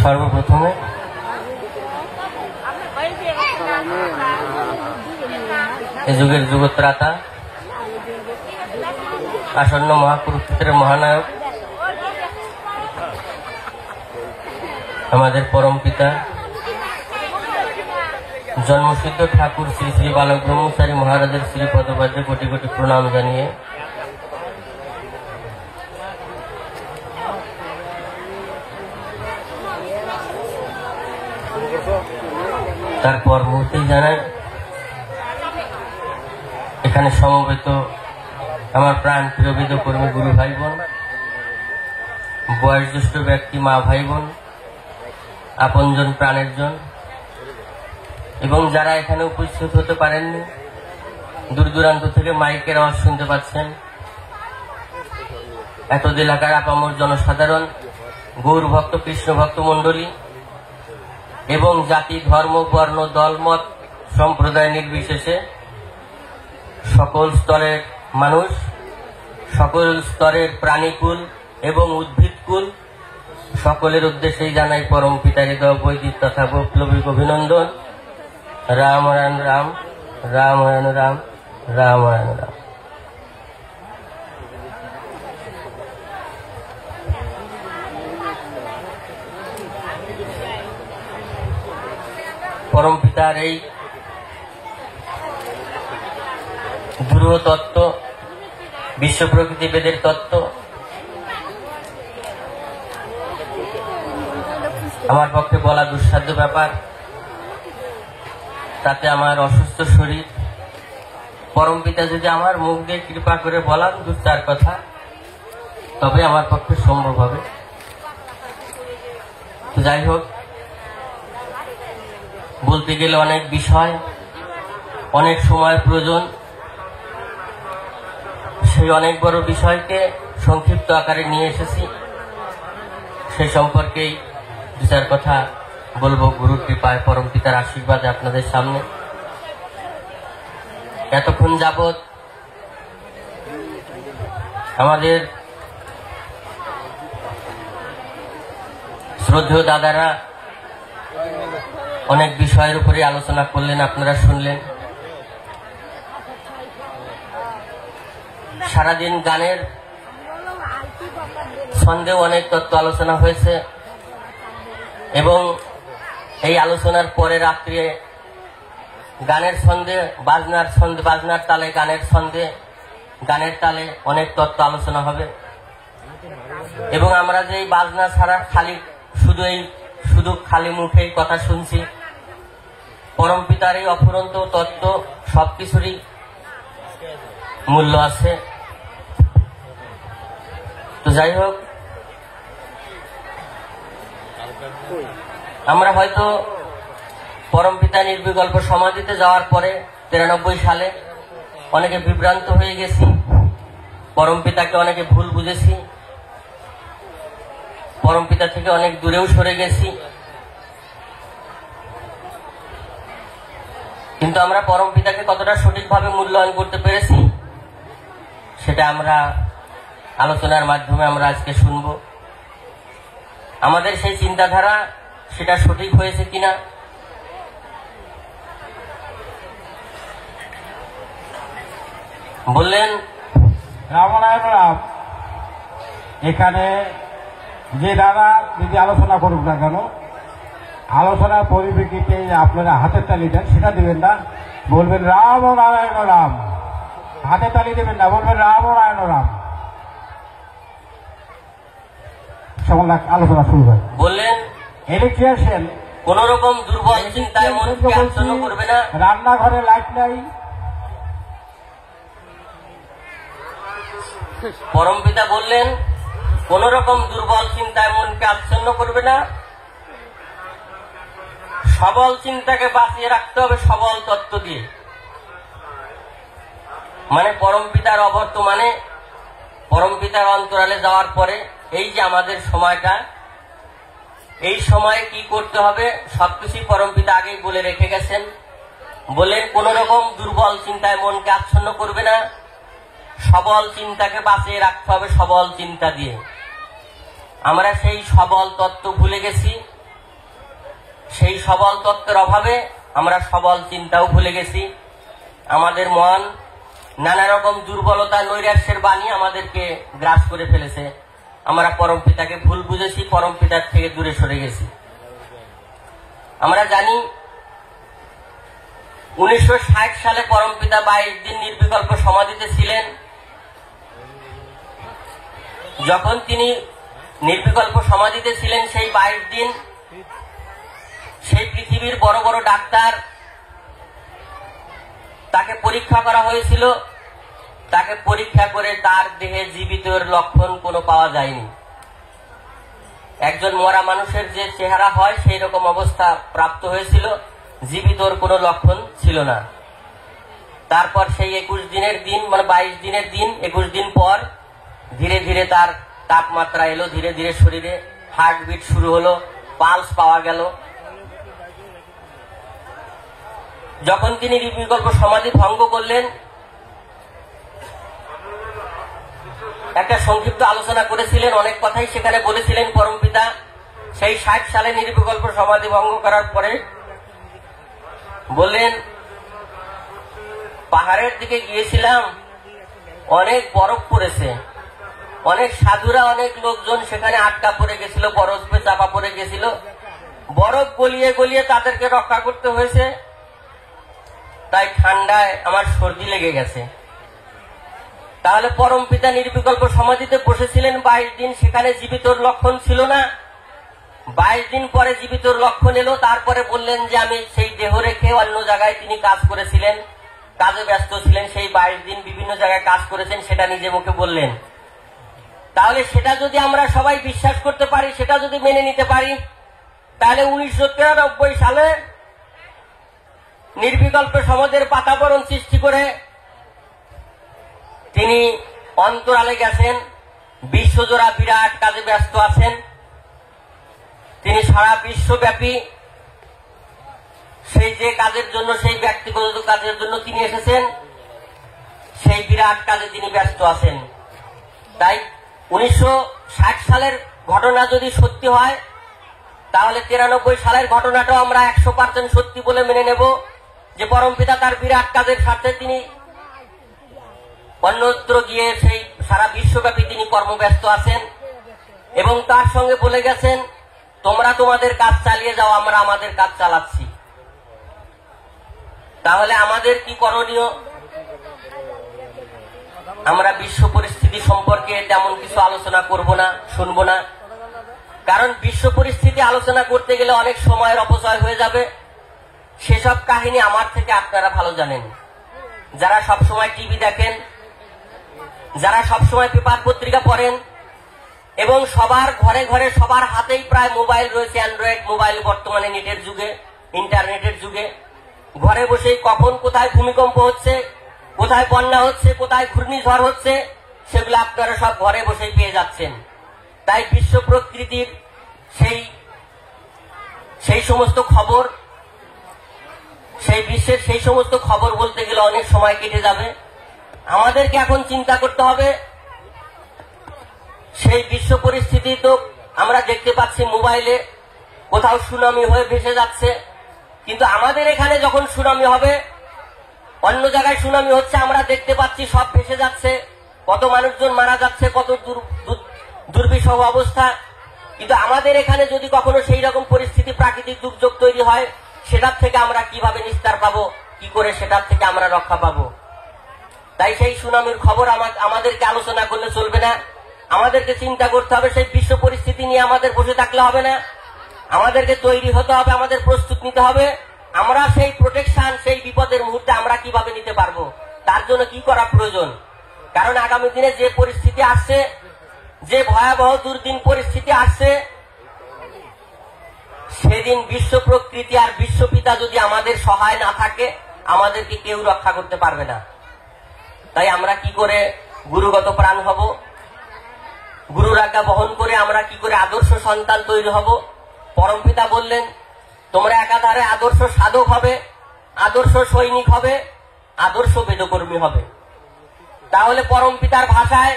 সর্বপ্রথমে এ যুগের যুগত্রাতা আসন্ন মহাকুরুক্ষেত্রের মহানায়ক আমাদের পরম পিতা জন্মসিদ্ধ ঠাকুর শ্রী শ্রী বালক ব্রহ্মচারী মহারাজের শ্রীপদবাদ্যে কোটি কোটি প্রণাম জানিয়ে তারপর মুহূর্তেই জানাই এখানে সমবেত আমার প্রাণ প্রিয় কর্মী গুরু ভাই বোন, বয়োজ্যেষ্ঠ ব্যক্তি মা ভাই বোন, আপনজন প্রাণের জন এবং যারা এখানে উপস্থিত হতে পারেননি, দূর দূরান্ত থেকে মাইকের আওয়াজ শুনতে পাচ্ছেন, এত এলাকার আপামর জনসাধারণ, গৌর ভক্ত কৃষ্ণ ভক্ত মন্ডলী এবং জাতি ধর্ম বর্ণ দলমত সম্প্রদায় নির্বিশেষে সকল স্তরের মানুষ, সকল স্তরের প্রাণীকুল এবং উদ্ভিদকুল সকলের উদ্দেশ্যেই জানাই পরম পিতা হৃদয় বৈদিক তথা বৈপ্লবিক অভিনন্দন। রাম রাম রাম, রাম রাম রাম, রাম রাম রাম। পরম পিতার এই ধ্রুব তত্ত্ব, বিশ্ব প্রকৃতি বেদের তত্ত্ব আমার পক্ষে বলা দুঃসাধ্য ব্যাপার। তাতে আমার অসুস্থ শরীর, পরম পিতা যদি আমার মুখ দিয়ে কৃপা করে বলান দু চার কথা, তবে আমার পক্ষে সম্ভব হবে। যাই হোক, বলতে গেলে অনেক বিষয়, অনেক সময় প্রয়োজন। সেই অনেক বড় বিষয়কে সংক্ষিপ্ত আকারে নিয়ে এসেছি, সে সম্পর্কেই দু চার কথা বলবো গুরুর কৃপায়, পরম পিতার আশীর্বাদে আপনাদের সামনে। এতক্ষণ যাবৎ আমাদের শ্রদ্ধেয় দাদারা অনেক বিষয়ের উপরে আলোচনা করলেন, আপনারা শুনলেন। সারাদিন গানের ছন্দে অনেক তত্ত্ব আলোচনা হয়েছে এবং এই আলোচনার পরে রাত্রে গানের ছন্দে, বাজনার তালে, গানের তালে অনেক তত্ত্ব আলোচনা হবে। এবং আমরা যে বাজনা ছাড়া শুধু খালি মুখে কথা শুনছি, পরম পিতার এই অফুরন্ত তত্ত্ব সবকিছুরই মূল্য আছে। তো যাই হোক, আমরা হয়তো পরম পিতা নির্বিকল্প সমাধিতে যাওয়ার পরে 93 সালে অনেকে বিভ্রান্ত হয়ে গেছি, পরম পিতাকে অনেকে ভুল বুঝেছি, পরম পিতা থেকে অনেক দূরেও সরে গেছি। কিন্তু আমরা পরম পিতাকে কতটা সঠিকভাবে মূল্যায়ন করতে পেরেছি সেটা আমরা আলোচনার মাধ্যমে আমরা আজকে শুনব। আমাদের সেই চিন্তাধারা সেটা সঠিক হয়েছে কিনা, বললেন রামনারায়ণ রাম। এখানে যে দাদা যদি আলোচনা করুক না কেন, আলোচনার পরিপ্রেক্ষিতে আপনারা হাতের তালি দেন, সেটা দিবেন না, বলবেন রাম ও নারায়ণ রাম। হাতে তালি দেবেন না, বলবেন রাম ও নারায়ণ রাম। আলোচনা শুরু হয়। বললেন ইলেকট্রিশিয়ান কোন রকম দুর্বল চিন্তায় মনকে আচ্ছন্ন করবে না। রান্নাঘরে লাইট নাই, পরম পিতা বললেন কোন রকম দুর্বল চিন্তায় মনকে আচ্ছন্ন করবে না, সবল চিন্তাকে বাঁচিয়ে রাখতে হবে সবল তত্ত্ব দিয়ে। মানে পরম পিতার অবর্তমানে, পরম পিতার অন্তরালে যাওয়ার পরে এই যে আমাদের সময়টা, এই সময়ে কি করতে হবে সবকিছুই পরম পিতা আগেই বলে রেখে গেছেন। বলেন কোন রকম দুর্বল চিন্তায় মনকে আচ্ছন্ন করবে না, সবল চিন্তাকে বাঁচিয়ে রাখতে হবে সবল চিন্তা দিয়ে। আমরা সেই সবল তত্ত্ব ভুলে গেছি, সেই সবল তত্ত্বের অভাবে আমরা সবল চিন্তাও ভুলে গেছি। আমাদের মন নানা রকম দুর্বলতা, নৈরাশ্যের বাণী আমাদেরকে গ্রাস করে ফেলেছে। আমরা পরম পিতাকে ভুল বুঝেছি, পরম পিতার থেকে দূরে সরে গেছি। আমরা জানি 1960 সালে পরম পিতা 22 দিন নির্বিকল্প সমাধিতে ছিলেন। যখন তিনি নির্বিকল্প সমাধিতে ছিলেন সেই 22 দিন সেই পৃথিবীর বড় বড় ডাক্তার তাকে পরীক্ষা করা হয়েছিল। তাকে পরীক্ষা করে তার দেহে জীবিতের লক্ষণ কোনো পাওয়া যায়নি। একজন মরা মানুষের যে চেহারা হয় সেই রকম অবস্থা প্রাপ্ত হয়েছিল, জীবিতর কোনো লক্ষণ ছিল না। তারপর সেই 21 দিনের দিন, মানে 22 দিনের দিন, 21 দিন পর ধীরে ধীরে তার তাপমাত্রা এলো, ধীরে ধীরে শরীরে হার্টবিট শুরু হলো, পালস পাওয়া গেল। যখন তিনি নির্বিকল্প সমাধি ভঙ্গ করলেন, একটা সংক্ষিপ্ত আলোচনা করেছিলেন, অনেক কথাই সেখানে বলেছিলেন পরম পিতা। সেই 60 সালে নির্বিকল্প সমাধি ভঙ্গ করার পরে বললেন, পাহাড়ের দিকে গিয়েছিলাম, অনেক বরফ পড়েছে, অনেক সাধুরা, অনেক লোকজন সেখানে আটকা পড়ে গেছিল, বরফে চাপা পড়ে গেছিল, বরফ গলিয়ে গলিয়ে তাদেরকে রক্ষা করতে হয়েছে, তাই ঠান্ডায় আমার সর্দি লেগে গেছে। তাহলে পরম পিতা নির্বিকল্প সমাধিতে বসেছিলেন 22 দিন, সেখানে জীবিতর লক্ষণ ছিল না। 22 দিন পরে জীবিতর লক্ষণ এলো। তারপরে বললেন যে আমি সেই দেহ রেখে অন্য জায়গায় তিনি কাজ করেছিলেন, কাজে ব্যস্ত ছিলেন, সেই 22 দিন বিভিন্ন জায়গায় কাজ করেছেন, সেটা নিজে মুখে বললেন। তাহলে সেটা যদি আমরা সবাই বিশ্বাস করতে পারি, সেটা যদি মেনে নিতে পারি, তাহলে 1993 সালে নির্বিকল্প সমাজের বাতাবরণ সৃষ্টি করে তিনি অন্তরালে গেছেন, বিশ্বজোড়া বিরাট কাজে ব্যস্ত আছেন। তিনি সারা বিশ্বব্যাপী সেই যে কাজের জন্য, সেই ব্যক্তিগত কাজের জন্য তিনি এসেছেন, সেই বিরাট কাজে তিনি ব্যস্ত আছেন। তাই 1960 সালের ঘটনা যদি সত্যি হয়, তাহলে 93 সালের ঘটনাটাও আমরা 100% সত্যি বলে মেনে নেব, যে পরম পিতা তার বিরাট কাজের সাথে তিনি অন্যত্র গিয়ে সেই সারা বিশ্বব্যাপী তিনি কর্মব্যস্ত আছেন এবং তার সঙ্গে বলে গেছেন, তোমরা তোমাদের কাজ চালিয়ে যাও, আমরা আমাদের কাজ চালাচ্ছি। তাহলে আমাদের কি করণীয়? আমরা বিশ্ব পরিস্থিতি সম্পর্কে তেমন কিছু আলোচনা করব না, শুনব না, কারণ বিশ্ব পরিস্থিতি আলোচনা করতে গেলে অনেক সময়ের অপচয় হয়ে যাবে। সেসব কাহিনী আমার থেকে আপনারা ভালো জানেন। যারা সবসময় টিভি দেখেন, যারা সবসময় পেপার পত্রিকা পড়েন, এবং সবার ঘরে ঘরে সবার হাতেই প্রায় মোবাইল রয়েছে, অ্যান্ড্রয়েড মোবাইল, বর্তমানে নেটের যুগে, ইন্টারনেটের যুগে, ঘরে বসেই কখন কোথায় ভূমিকম্প হচ্ছে, কোথায় বন্যা হচ্ছে, কোথায় ঘূর্ণিঝড় হচ্ছে, সেগুলো আপনারা সব ঘরে বসেই পেয়ে যাচ্ছেন। তাই বিশ্ব প্রকৃতির সেই সমস্ত খবর, সেই বিশ্বের সেই সমস্ত খবর বলতে গেলে অনেক সময় কেটে যাবে। আমাদেরকে এখন চিন্তা করতে হবে, সেই বিশ্ব পরিস্থিতি তো আমরা দেখতে পাচ্ছি মোবাইলে, কোথাও সুনামি হয়ে ভেসে যাচ্ছে, কিন্তু আমাদের এখানে যখন সুনামি হবে, অন্য জায়গায় সুনামি হচ্ছে, আমরা দেখতে পাচ্ছি সব ভেসে যাচ্ছে, কত মানুষজন মারা যাচ্ছে, কত দুর্বিষহ অবস্থা। কিন্তু আমাদের এখানে যদি কখনো সেই রকম পরিস্থিতি, প্রাকৃতিক দুর্যোগ তৈরি হয়, সেটার থেকে আমরা কিভাবে নিস্তার পাবো, কি করে সেটার থেকে আমরা রক্ষা পাবো? তাই সেই সুনামির খবর আমাদেরকে আলোচনা করলে চলবে না। আমাদেরকে চিন্তা করতে হবে, সেই বিশ্ব পরিস্থিতি নিয়ে আমাদের বসে থাকলে হবে না, আমাদেরকে তৈরি হতে হবে, আমাদের প্রস্তুত নিতে হবে। আমরা সেই প্রোটেকশন, সেই বিপদের মুহূর্তে আমরা কিভাবে নিতে পারবো, তার জন্য কি করা প্রয়োজন। কারণ আগামী দিনে যে পরিস্থিতি আসছে, যে ভয়াবহ দুর্দিন পরিস্থিতি আসছে, সেদিন বিশ্ব প্রকৃতি আর বিশ্বপিতা যদি আমাদের সহায় না থাকে, আমাদেরকে কেউ রক্ষা করতে পারবে না। তাই আমরা কি করে গুরুগত প্রাণ হব, গুরুর আজ্ঞা বহন করে আমরা কি করে আদর্শ সন্তান তৈরি হব? পরম পিতা বললেন, তোমরা একাধারে আদর্শ সাধক হবে, আদর্শ সৈনিক হবে, আদর্শ বেদকর্মী হবে। তাহলে পরম পিতার ভাষায়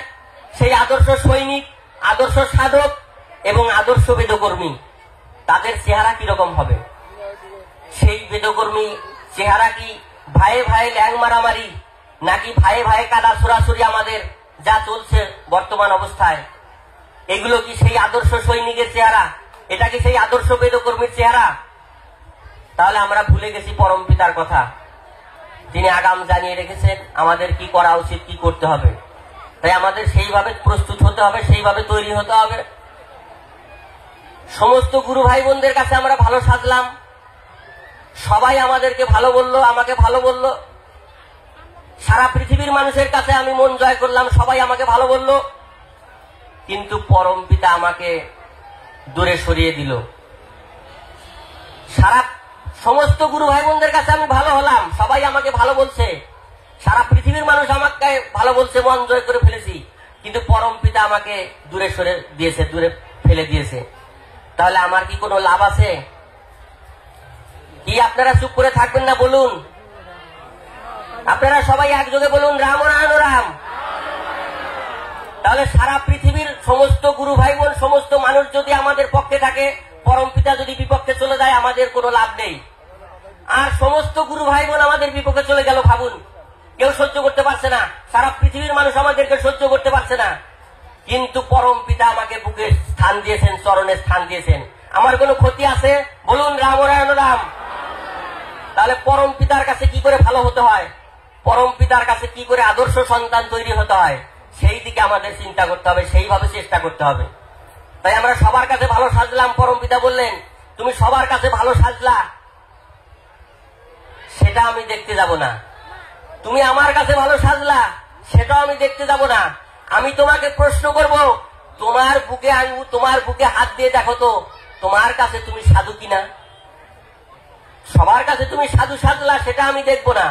সেই আদর্শ সৈনিক, আদর্শ সাধক এবং আদর্শ বেদকর্মী, তাদের চেহারা কিরকম হবে? সেই বেদকর্মী চেহারা কি ভাইয়ে ভাইয়ে ল্যাং মারামারি, নাকি ভাইয়ে ভাইয়ে কাদা ছোড়াছুরি আমাদের যা চলছে বর্তমান অবস্থায়, এগুলো কি সেই আদর্শ সৈনিকের চেহারা? এটা কি সেই আদর্শ বেদকর্মীর চেহারা? তাহলে আমরা ভুলে গেছি পরম পিতার কথা। তিনি আগাম জানিয়ে রেখেছেন আমাদের কি করা উচিত, কি করতে হবে। তাই আমাদের সেইভাবে প্রস্তুত হতে হবে, সেইভাবে তৈরি হতে হবে। সমস্ত গুরু ভাই বোনদের কাছে আমরা ভালো সাজলাম, সবাই আমাদেরকে ভালো বললো, আমাকে ভালো বললো। সারা পৃথিবীর মানুষের কাছে আমি মন জয় করলাম, সবাই আমাকে ভালো বললো। কিন্তু পরম পিতা আমাকে দূরে সরিয়ে দিল। সারা সমস্ত গুরু ভাই বোনদের কাছে আমি ভালো হলাম, সবাই আমাকে ভালো বলছে, সারা পৃথিবীর মানুষ আমাকে ভালো বলছে, মন জয় করে ফেলেছি, কিন্তু পরম পিতা আমাকে দূরে সরে দিয়েছে, দূরে ফেলে দিয়েছে। তাহলে আমার কি কোনো লাভ আছে? কি আপনারা চুপ করে থাকবেন না? বলুন, আপনারা সবাই একযোগে বলুন রাম রাম রাম। তাহলে সারা পৃথিবীর সমস্ত গুরু ভাই বোন, সমস্ত মানুষ যদি আমাদের পক্ষে থাকে, পরম পিতা যদি বিপক্ষে চলে যায়, আমাদের কোনো লাভ নেই। আর সমস্ত গুরু ভাই বোন আমাদের বিপক্ষে চলে গেল, ভাবুন, কেউ সহ্য করতে পারছে না, সারা পৃথিবীর মানুষ আমাদেরকে সহ্য করতে পারছে না, কিন্তু পরম পিতা আমাকে বুকে স্থান দিয়েছেন, চরণে স্থান দিয়েছেন। আমার কোনো ক্ষতি আছে? বলুন রাম রাম রাম। তাহলে পরম পিতার কাছে কি করে ভালো হতে হয়, পরম পিতার কাছে কি করে আদর্শ সন্তান তৈরি হতে হয়, সেই দিকে আমাদের চিন্তা করতে হবে, সেইভাবে চেষ্টা করতে হবে। তাই আমরা সবার কাছে ভালো সাজলাম। পরম পিতা বললেন তুমি সবার কাছে ভালো সাজলা, সেটা আমি দেখতে যাব না। তুমি আমার কাছে ভালো সাজলা, সেটাও আমি দেখতে যাব না। আমি তোমাকে প্রশ্ন করব, তোমার বুকে হাত দিয়ে দেখো তো, তোমার কাছে তুমি সাধু কিনা। সবার কাছে তুমি সাধু সাজলা, সেটা আমি দেখবো না।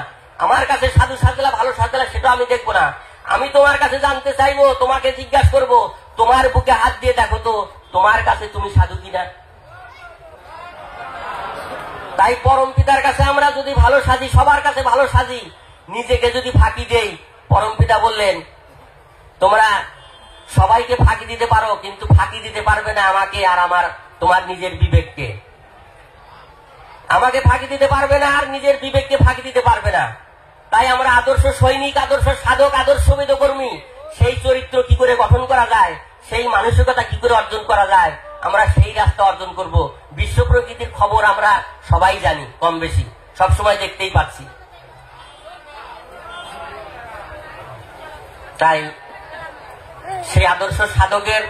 আমার কাছে সাধু সাজলা, ভালো সাজলা, সেটা আমি দেখবো না। আমি তোমার কাছে জানতে চাইবো, তোমাকে জিজ্ঞাসা করব, তোমার বুকে হাত দিয়ে দেখো তো, তোমার কাছে তুমি সাধু কিনা। তাই পরম পিতার কাছে আমরা যদি ভালো সাজি, সবার কাছে ভালো সাজি, নিজেকে যদি ফাঁকি দেই, পরম পিতা বললেন তোমরা সবাইকে ফাঁকি দিতে পারো, কিন্তু ফাঁকি দিতে পারবে না আমাকে আর তোমার নিজের বিবেককে। আমাকে ফাঁকি দিতে পারবে না, আর নিজের বিবেককে ফাঁকি দিতে পারবে না। তাই আমরা আদর্শ সৈনিক, আদর্শ সাধক, আদর্শ বেদকর্মী, সেই চরিত্র কি করে গঠন করা যায়, সেই মানসিকতা কি করে অর্জন করা যায়, আমরা সেই রাস্তা অর্জন করব। বিশ্ব প্রকৃতির খবর আমরা সবাই জানি, কম বেশি সবসময় দেখতেই পাচ্ছি। তাই সেই আদর্শ সাধকের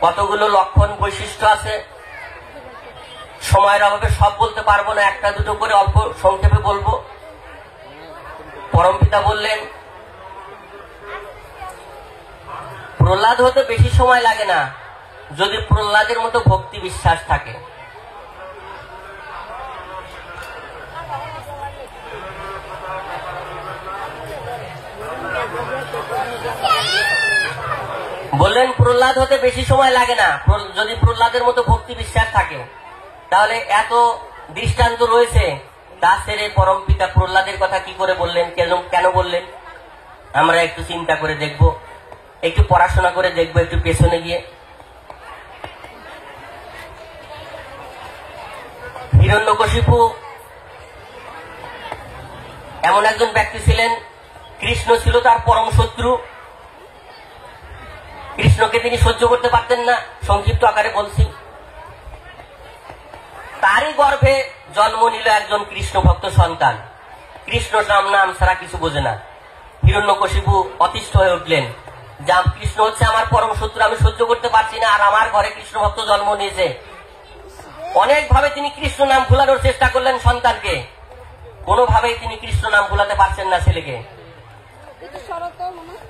কতগুলো লক্ষণ, বৈশিষ্ট্য আছে, সময়ের অভাবে সব বলতে পারবো না, একটা দুটো করে অল্প সংক্ষেপে বলবো। পরম পিতা বললেন প্রহ্লাদ হতে বেশি সময় লাগে না, যদি প্রহ্লাদের মতো ভক্তি বিশ্বাস থাকে। বললেন প্রহ্লাদ হতে বেশি সময় লাগে না, যদি প্রহ্লাদের মতো ভক্তি বিশ্বাস থাকে। তাহলে এত দৃষ্টান্ত রয়েছে, তা ছেড়ে পরম পিতা প্রহ্লাদের কথা কি করে বললেন, কেন বললেন, আমরা একটু চিন্তা করে দেখব, একটু পড়াশোনা করে দেখব, একটু পেছনে গিয়ে। হিরণ্যকশিপু এমন একজন ব্যক্তি ছিলেন, কৃষ্ণ ছিল তার পরম শত্রু। কৃষ্ণকে তিনি সহ্য করতে পারতেন না, সংক্ষিপ্ত আকারে বলছি। তারই গর্ভে জন্ম নিল একজন কৃষ্ণ ভক্ত সন্তান। কৃষ্ণ নাম ছাড়া কিছু বোঝে না। হিরণ্যকশিপু অতিষ্ঠ হয়ে উঠলেন, যা কৃষ্ণ হচ্ছে আমার পরম শত্রু, আমি সহ্য করতে পারছি না, আর আমার ঘরে কৃষ্ণ ভক্ত জন্ম নিয়েছে। অনেক ভাবে তিনি কৃষ্ণ নাম ভুলানোর চেষ্টা করলেন সন্তানকে, কোনোভাবেই তিনি কৃষ্ণ নাম ভুলাতে পারছেন না ছেলেকে।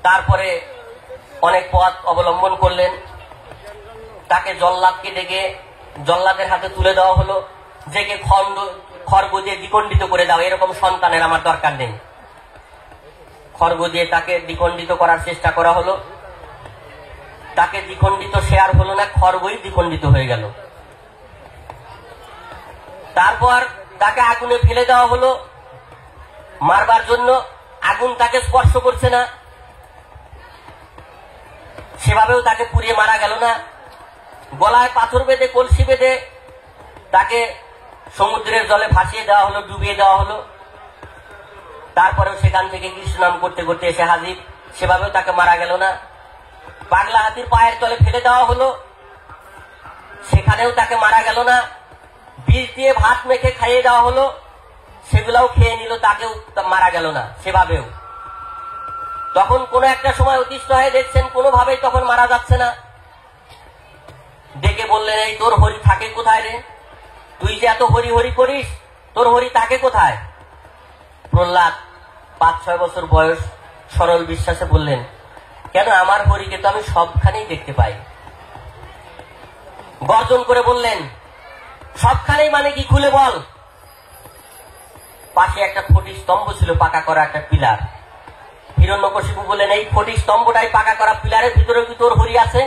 তারপরে অনেক পথ অবলম্বন করলেন, তাকে জল্লাদকে ডেকে জল্লাদের হাতে তুলে দেওয়া হলো, যে কে খড়গ দিয়ে দ্বিখণ্ডিত করে দাও, এরকম সন্তানের আমার দরকার নেই। খড়গ দিয়ে তাকে দ্বিখণ্ডিত করার চেষ্টা করা হলো, তাকে দ্বিখণ্ডিত সে আর হলো না, খড়গই দ্বিখণ্ডিত হয়ে গেল। তারপর তাকে আগুনে ফেলে দেওয়া হলো মারবার জন্য, আগুন তাকে স্পর্শ করছে না, সেভাবেও তাকে পুড়িয়ে মারা গেল না। গলায় পাথর বেঁধে, কলসি বেঁধে তাকে সমুদ্রের জলে ভাসিয়ে দেওয়া হলো, ডুবিয়ে দেওয়া হলো। তারপরেও সেখান থেকে কৃষ্ণ নাম করতে করতে এসে হাজির, সেভাবেও তাকে মারা গেল না। পাগলা হাতির পায়ের তলে ফেলে দেওয়া হলো, সেখানেও তাকে মারা গেল না। বিষ দিয়ে ভাত মেখে খাইয়ে দেওয়া হলো, সেগুলাও খেয়ে নিল, তাকেও মারা গেল না সেভাবেও। তখন কোন একটা সময় অতিষ্ঠ হয়ে দেখছেন কোনোভাবেই তখন মারা যাচ্ছে না। ডেকে বললেন, এই তোর হরি থাকে কোথায় রে? তুই যে এত হরি হরি করিস, তোর হরি থাকে কোথায়? প্রহ্লাদ 5-6 বছর বয়স সরল বিশ্বাসে বললেন, কেন আমার হরিকে তো আমি সবখানেই দেখতে পাই। গর্জন করে বললেন, সবখানেই মানে কি, খুলে বল। পাশে একটা ফটিক স্তম্ভ ছিল, পাকা করা একটা পিলার। হিরণ্যকশিপু বললেন, এই ফটিক স্তম্ভটাই পাকা করা পিলারের ভিতরে কি তোর হরি আছে?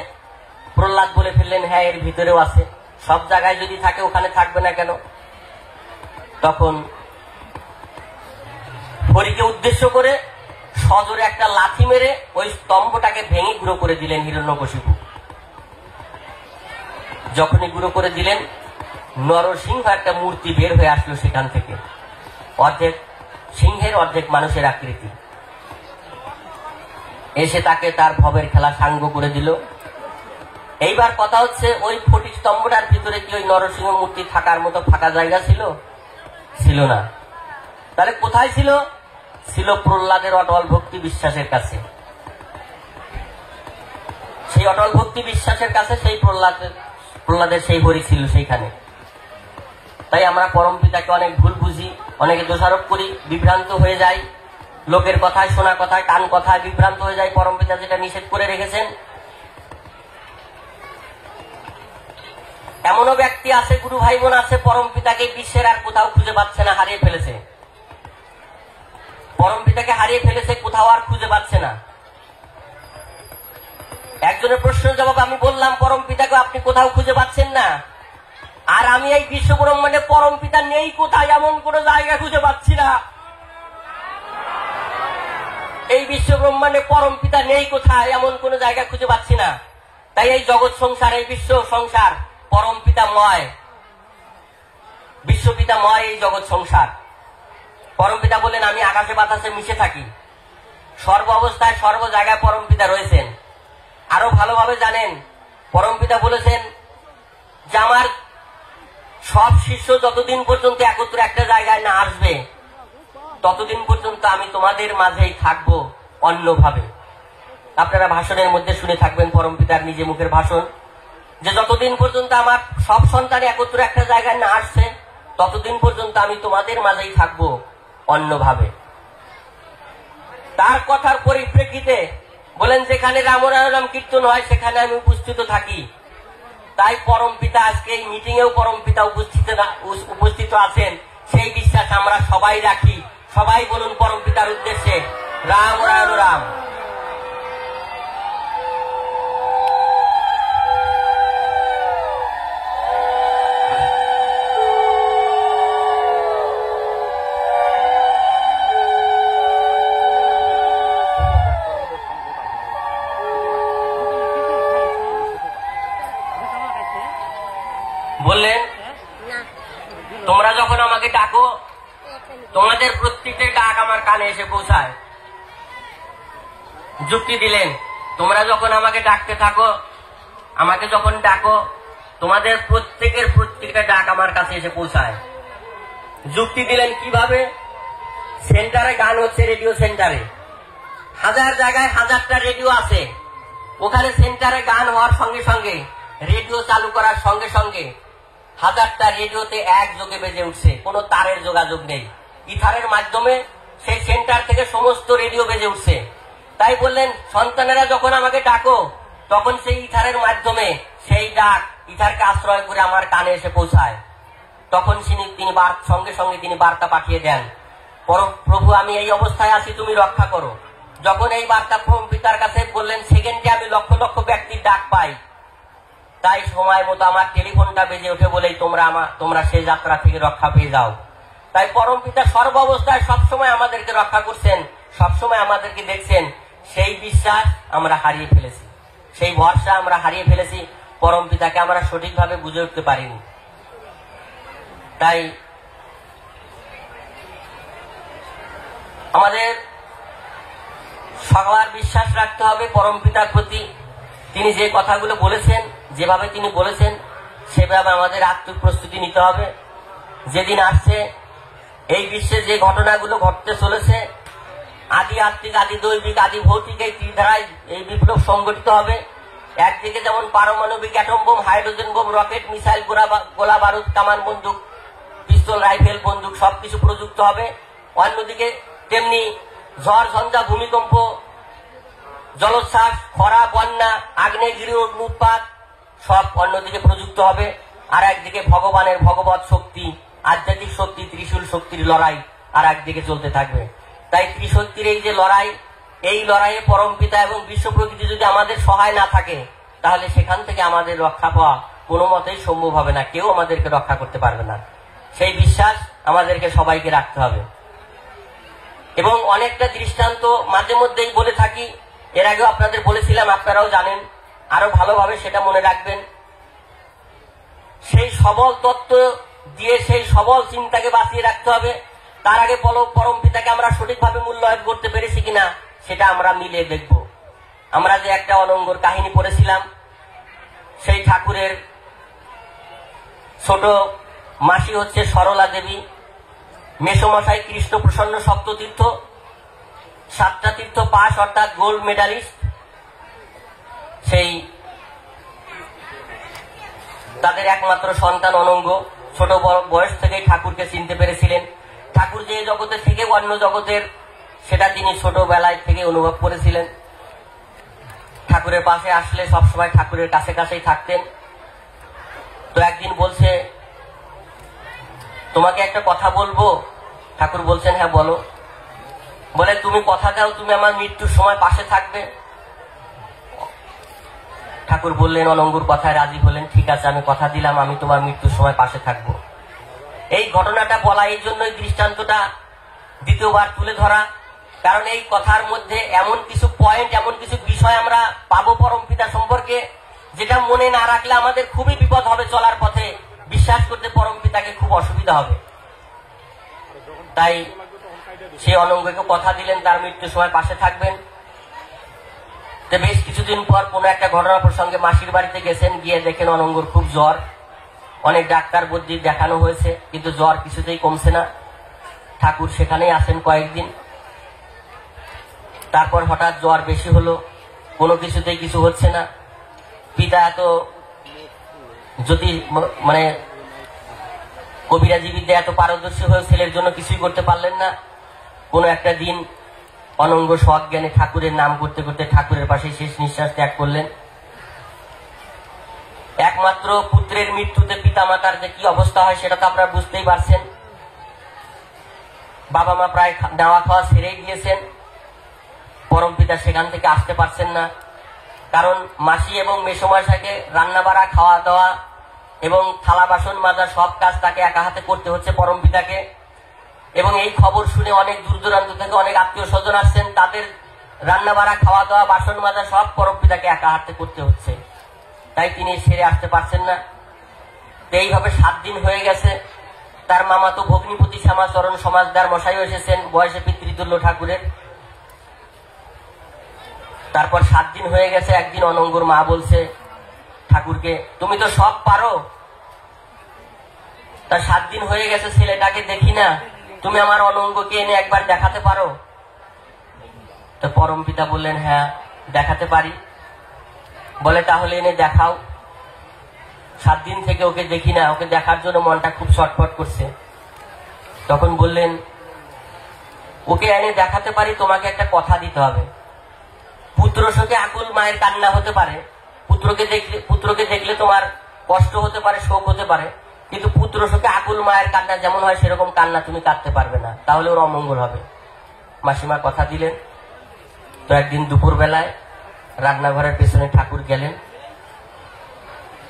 প্রহ্লাদ বলে ফেললেন, হ্যাঁ এর ভিতরেও আছে। সব জায়গায় যদি থাকে ওখানে থাকবে না কেন? তখন হরিকে উদ্দেশ্য করে সজোরে একটা লাথি মেরে ওই স্তম্ভটাকে ভেঙে গুঁড়ো করে দিলেন হিরণ্যকশিপু। যখনই গুঁড়ো করে দিলেন, নরসিংহ একটা মূর্তি বের হয়ে আসলো সেখান থেকে, অর্ধেক সিংহের অর্ধেক মানুষের আকৃতি। এসে তাকে তার ভবের খেলা সাঙ্গ করে দিল। এইবার কথা হচ্ছে, ওই ফটিক স্তম্ভটার ভিতরে কি ওই নরসিংহ মূর্তি থাকার মতো ফাঁকা জায়গা ছিল? ছিল না। তাহলে কোথায় ছিল? ছিল প্রহ্লাদের অটল ভক্তি বিশ্বাসের কাছে। সেই অটল ভক্তি বিশ্বাসের কাছে সেই প্রহ্লাদের সেই হরি ছিল সেইখানে। তাই আমরা পরম পিতাকে অনেক ভুল বুঝি, অনেকে দোষারোপ করি, বিভ্রান্ত হয়ে যাই। লোকের কথায়, শোনা কথায়, কান কথায় বিভ্রান্ত হয়ে যায়। পরম পিতা যেটা নিষেধ করে রেখেছেন। এমনও ব্যক্তি আছে, গুরু ভাই বোন আছে, পরম পিতাকে বিশ্বের আর কোথাও খুঁজে পাচ্ছে না, হারিয়ে ফেলেছে। পরম পিতাকে হারিয়ে ফেলেছে, কোথাও আর খুঁজে পাচ্ছে না। একজনের প্রশ্নের জবাব আমি বললাম, পরম পিতাকে আপনি কোথাও খুঁজে পাচ্ছেন না, আর আমি এই বিশ্ব ব্রহ্মাণ্ডে পরম পিতা নেই কোথায় এমন কোন জায়গা খুঁজে পাচ্ছি না। এই বিশ্ব ব্রহ্মাণ্ডে পরম পিতা নেই কোথায় এমন কোন জায়গা খুঁজে পাচ্ছি না। তাই এই জগৎ সংসার, এই বিশ্ব সংসার পরম পিতাময়, বিশ্বপিতাময় এই জগৎ সংসার। পরম পিতা বলেন, আমি আকাশে বাতাসে মিশে থাকি, সর্ব অবস্থায় সর্ব জায়গায় পরম পিতা রয়েছেন। আরো ভালোভাবে জানেন, পরম পিতা বলেছেন যে আমার সব শিষ্য যতদিন পর্যন্ত একত্র একটা জায়গায় না আসবে, ততদিন পর্যন্ত আমি তোমাদের মাঝেই থাকবো অন্যভাবে। আপনারা ভাষণের মধ্যে শুনে থাকবেন পরম পিতার নিজে মুখের ভাষণ, যে যতদিন পর্যন্ত আমার সব সন্তান একত্র একটা জায়গায় না আসছে, ততদিন পর্যন্ত আমি তোমাদের মাঝেই থাকবো অন্যভাবে। তার কথার পরিপ্রেক্ষিতে বলেন, যেখানে রাম কীর্তন হয় সেখানে আমি উপস্থিত থাকি। তাই পরম পিতা আজকে এই মিটিং এও পরম পিতা উপস্থিত আছেন, সেই বিশ্বাস আমরা সবাই রাখি। সবাই বলুন পরম পিতার উদ্দেশ্যে, রাম রাম রাম। বললেন, তোমরা যখন আমাকে ডাকো, তোমাদের প্রত্যেকের ডাক আমার কানে এসে পৌঁছায়। যুক্তি দিলেন, তোমরা যখন আমাকে ডাকতে থাকো, আমাকে যখন ডাকো, তোমাদের প্রত্যেকের ডাক আমার কাছে এসে পৌঁছায়। যুক্তি দিলেন কিভাবে? সেন্টারে গান হচ্ছে, রেডিও সেন্টারে, হাজার জায়গায় হাজারটা রেডিও আছে। ওখানে সেন্টারে গান হওয়ার সঙ্গে সঙ্গে, রেডিও চালু করার সঙ্গে সঙ্গে হাজারটা রেডিওতে একযোগে বেজে উঠছে, কোনো তারের যোগাযোগ নেই। ইথারের মাধ্যমে সেই সেন্টার থেকে সমস্ত রেডিও বেজে উঠছে। তাই বললেন, সন্তানেরা যখন আমাকে ডাকো, তখন সেই ইথারের মাধ্যমে সেই ডাক ইথারকে আশ্রয় করে আমার কানে এসে পৌঁছায়। তখন তিনি সঙ্গে সঙ্গে তিনি বার্তা পাঠিয়ে দেন, প্রভু আমি এই অবস্থায় আছি, তুমি রক্ষা করো। যখন এই বার্তা পিতার কাছে বললেন, সেকেন্ডে আমি লক্ষ লক্ষ ব্যক্তির ডাক পাই। তাই সময় মতো আমার টেলিফোনটা বেজে ওঠে বলেই তোমরা সেই যাত্রা থেকে রক্ষা পেয়ে যাও। তাই পরম পিতা সর্ব অবস্থায় সবসময় আমাদেরকে রক্ষা করছেন, সবসময় আমাদেরকে দেখছেন। সেই বিশ্বাস আমরা হারিয়ে ফেলেছি, সেই ভরসা আমরা হারিয়ে ফেলেছি। পরম পিতাকে আমরা সঠিকভাবে বুঝে উঠতে পারিনি। তাই আমাদের সবার বিশ্বাস রাখতে হবে পরম পিতার প্রতি। তিনি যে কথাগুলো বলেছেন, যেভাবে তিনি বলেছেন, সেভাবে আমাদের আত্মপ্রস্তুতি নিতে হবে। যেদিন আসছে এই বিশ্বে যে ঘটনাগুলো ঘটতে চলেছে, আদি আত্মিক, আদি দৈবিক, আদি ভৌতিক এই ত্রিধারায় এই বিপ্লব সংগঠিত হবে। একদিকে যেমন পারমাণবিক atom bomb, hydrogen bomb, rocket, missile, গোলা বারুদ, কামান বন্দুক, পিস্তল, রাইফেল, বন্দুক সবকিছু প্রযুক্ত হবে। অন্যদিকে তেমনি ঝড়, ঝঞ্ঝা, ভূমিকম্প, জলোচ্ছ্বাস, খরা, বন্যা, আগ্নেয়গিরি, অগ্নুৎপাত সব অন্যদিকে প্রযুক্ত হবে। আর একদিকে ভগবানের ভগবত শক্তি, আধ্যাত্মিক শক্তি, ত্রিশূল শক্তির লড়াই আর একদিকে চলতে থাকবে। তাই ত্রিশক্তির এই যে লড়াই, এই লড়াইয়ে পরমপিতা এবং বিশ্ব প্রকৃতি যদি আমাদের সহায় না থাকে, তাহলে সেখান থেকে আমাদের রক্ষা পাওয়া কোনো মতেই সম্ভব হবে না। কেউ আমাদেরকে রক্ষা করতে পারবে না। সেই বিশ্বাস আমাদেরকে সবাইকে রাখতে হবে। এবং অনেকটা দৃষ্টান্ত মাঝে মধ্যেই বলে থাকি, এর আগেও আপনাদের বলেছিলাম, আপনারাও জানেন, আরো ভালোভাবে সেটা মনে রাখবেন। সেই সবল তত্ত্ব দিয়ে সেই সবল চিন্তাকে বাঁচিয়ে রাখতে হবে। তার আগে পরম পিতাকে আমরা সঠিকভাবে মূল্যায়ন করতে পেরেছি কিনা সেটা আমরা মিলে দেখব। আমরা যে একটা অনঙ্গর কাহিনী পড়েছিলাম, সেই ঠাকুরের ছোট মাসি হচ্ছে সরলা দেবী, মেসমশাই কৃষ্ণ প্রসন্ন সপ্ততীর্থ, 7টা তীর্থ পাস অর্থাৎ গোল্ড মেডালিস্ট। সেই তাদের একমাত্র সন্তান অনঙ্গ ছোট বয়স থেকেই ঠাকুরকে চিনতে পেরেছিলেন। ঠাকুর যে জগতের থেকে অন্য জগতের, সেটা তিনি ছোটবেলায় থেকে অনুভব করেছিলেন। ঠাকুরের পাশে আসলে সবসময় ঠাকুরের কাছে কাছেই থাকতেন। তো একদিন বলছে, তোমাকে একটা কথা বলবো। ঠাকুর বলছেন, হ্যাঁ বলো। বলে, তুমি কথা দাও তুমি আমার মৃত্যুর সময় পাশে থাকবে। ঠাকুর বললেন, অনঙ্গুর কথায় রাজি হলেন, ঠিক আছে আমি কথা দিলাম, আমি তোমার মৃত্যুর সময় পাশে থাকবো। এই ঘটনাটা বলা এই জন্যই দৃষ্টান্তটা দ্বিতীয়বার তুলে ধরা, কারণ এই কথার মধ্যে এমন কিছু পয়েন্ট, এমন কিছু বিষয় আমরা পাবো পরম পিতা সম্পর্কে, যেটা মনে না রাখলে আমাদের খুবই বিপদ হবে চলার পথে। বিশ্বাস করতে পরম পিতাকে খুব অসুবিধা হবে। তাই সে অনঙ্গকে কথা দিলেন তার মৃত্যুর সময় পাশে থাকবেন। তো বেশ কিছুদিন পর কোনো একটা ঘটনা প্রসঙ্গে মাসির বাড়িতে গেছেন, গিয়ে দেখেন অনঙ্গর খুব জ্বর। অনেক ডাক্তার বুদ্ধি দেখানো হয়েছে, কিন্তু জ্বর কিছুতেই কমছে না। ঠাকুর সেখানেই আছেন কয়েকদিন। তারপর হঠাৎ জ্বর বেশি হলো, কোনো কিছুতেই কিছু হচ্ছে না। পিতা এত যদি মানে কবিরাজি বিদ্যা এত পারদর্শী হয়ে ছেলের জন্য কিছুই করতে পারলেন না। কোনো একটা দিন অনঙ্গ সজ্ঞানে ঠাকুরের নাম করতে করতে ঠাকুরের পাশে শেষ নিঃশ্বাস ত্যাগ করলেন। একমাত্র পুত্রের মৃত্যুতে পিতা মাতার যে কি অবস্থা হয় সেটা তো আপনারা বুঝতেই পারছেন। বাবা মা প্রায় নেওয়া খাওয়া ছেড়েই দিয়েছেন। পরম পিতা সেখান থেকে আসতে পারছেন না, কারণ মাসি এবং মেসোমশাইকে রান্না বাড়া, খাওয়া দাওয়া এবং থালা বাসন মাজা সব কাজ তাকে একা হাতে করতে হচ্ছে পরম পিতাকে। এবং এই খবর শুনে অনেক দূর দূরান্ত থেকে অনেক আত্মীয় স্বজন আসছেন, তাদের রান্না বাড়া, খাওয়া দাওয়া, বাসন মাজা সব পরম পিতাকে একা হাতে করতে হচ্ছে। তাই তিনি সেরে আসতে পারছেন না। তো এইভাবে 7 দিন হয়ে গেছে। তার মামাতো ভগ্নিপতি শ্যামাচরণ সমাজদার মশাইও এসেছেন, বয়সে পিতৃতুল্য ঠাকুরের। তারপর 7 দিন হয়ে গেছে। একদিন অনঙ্গর মা বলছে ঠাকুরকে, তুমি তো সব পারো, তা 7 দিন হয়ে গেছে ছেলেটাকে দেখি না, তুমি আমার অনঙ্গকে এনে একবার দেখাতে পারো? তো পরম পিতা বললেন, হ্যাঁ দেখাতে পারি। বলে, তাহলে এনে দেখাও। 7 দিন থেকে ওকে দেখি না, ওকে দেখার জন্য মনটা খুব ছটফট করছে। তখন বললেন, ওকে এনে দেখাতে পারি, তোমাকে একটা কথা দিতে হবে। পুত্র শোকে আকুল মায়ের কান্না হতে পারে, পুত্রকে দেখলে তোমার কষ্ট হতে পারে, শোক হতে পারে, কিন্তু পুত্র শোকে আকুল মায়ের কান্না যেমন হয় সেরকম কান্না তুমি কাঁদতে পারবে না, তাহলে ওর অমঙ্গল হবে। মাসিমা কথা দিলেন। তো একদিন দুপুর বেলায় রান্নাঘরের পেছনে ঠাকুর গেলেন,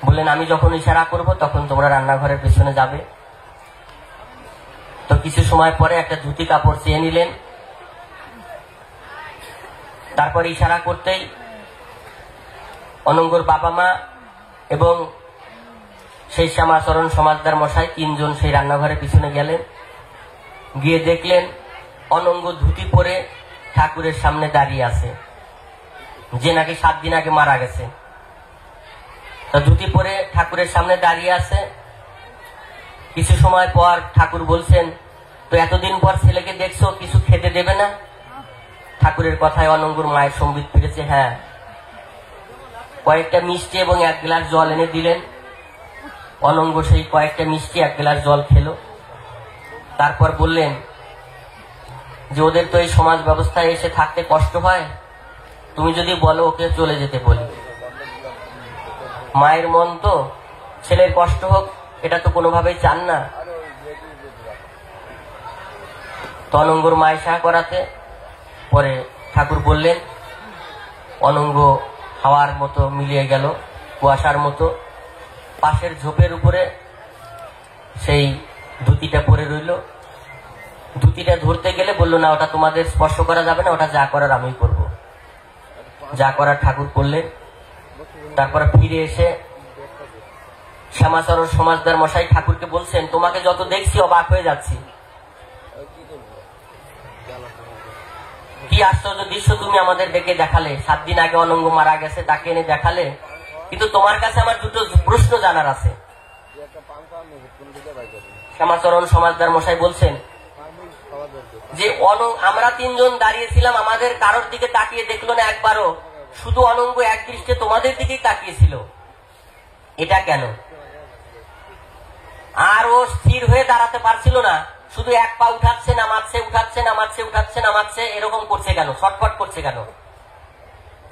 বললেন, আমি যখন ইশারা করব তখন তোমরা রান্নাঘরের পেছনে যাবে। তো কিছু সময় পরে একটা ধুতি কাপড় চেয়ে নিলেন। তারপর ইশারা করতেই অনঙ্গর বাবা মা এবং সেই শ্যামাচরণ সমাজদার মশাই 3 জন সেই রান্নাঘরের পিছনে গেলেন, গিয়ে দেখলেন অনঙ্গ ধুতি পরে ঠাকুরের সামনে দাঁড়িয়ে আছে, যে নাকি 7 দিন আগে মারা গেছে। তো ধুতি পরে ঠাকুরের সামনে দাঁড়িয়ে আছে। কিছু সময় পর ঠাকুর বলছেন, তো এতদিন পর ছেলেকে দেখছো, কিছু খেতে দেবে না? ঠাকুরের কথায় অনঙ্গর মায়ের সম্বিত ফিরেছে। হ্যাঁ। কয়েকটা মিষ্টি এবং 1 গ্লাস জল এনে দিলেন। অনঙ্গ সেই কয়েকটা মিষ্টি 1 গ্লাস জল খেলো। তারপর বললেন যে ওদের তো এই সমাজ ব্যবস্থায় এসে থাকতে কষ্ট হয়, তুমি যদি বলো ওকে চলে যেতে বলি। মায়ের মন তো, ছেলের কষ্ট হোক এটা তো কোনোভাবেই চান না। তো অনঙ্গর মায়ের সাহা করাতে পরে ঠাকুর বললেন, অনঙ্গ হাওয়ার মতো মিলিয়ে গেল, কুয়াশার মতো। পাশের ঝোপের উপরে সেই ধুতিটা পরে রইল। ধুতিটা ধরতে গেলে বলল, না ওটা তোমাদের স্পর্শ করা যাবে না, ওটা যা করার আমি করব। যা করার ঠাকুর করলেন। তারপরে ফিরে এসে শ্যামাচরণ সমাজদার মশাই ঠাকুরকে বলছেন, তোমাকে যত দেখছি অবাক হয়ে যাচ্ছি, কি আশ্চর্য দৃশ্য তুমি আমাদের ডেকে দেখালে। 7 দিন আগে অনঙ্গ মারা গেছে, তাকে এনে দেখালে, কিন্তু তোমার কাছে আমার 2টো প্রশ্ন জানার আছে। শ্যামাচরণ সমাজদার মশাই বলছেন যে আমরা 3 জন দাঁড়িয়েছিলাম, আমাদের কারোর দিকে তাকিয়ে দেখলো না একবারও, শুধু অনঙ্গ এক দৃষ্টে তোমাদের দিকেই তাকিয়েছিল, এটা কেন? আর ও স্থির হয়ে দাঁড়াতে পারছিল না, শুধু 1 পা উঠাচ্ছে নামাচ্ছে, উঠাচ্ছে নামাচ্ছে, উঠাচ্ছে নামাচ্ছে, এরকম করছে কেন, ছটফট করছে কেন?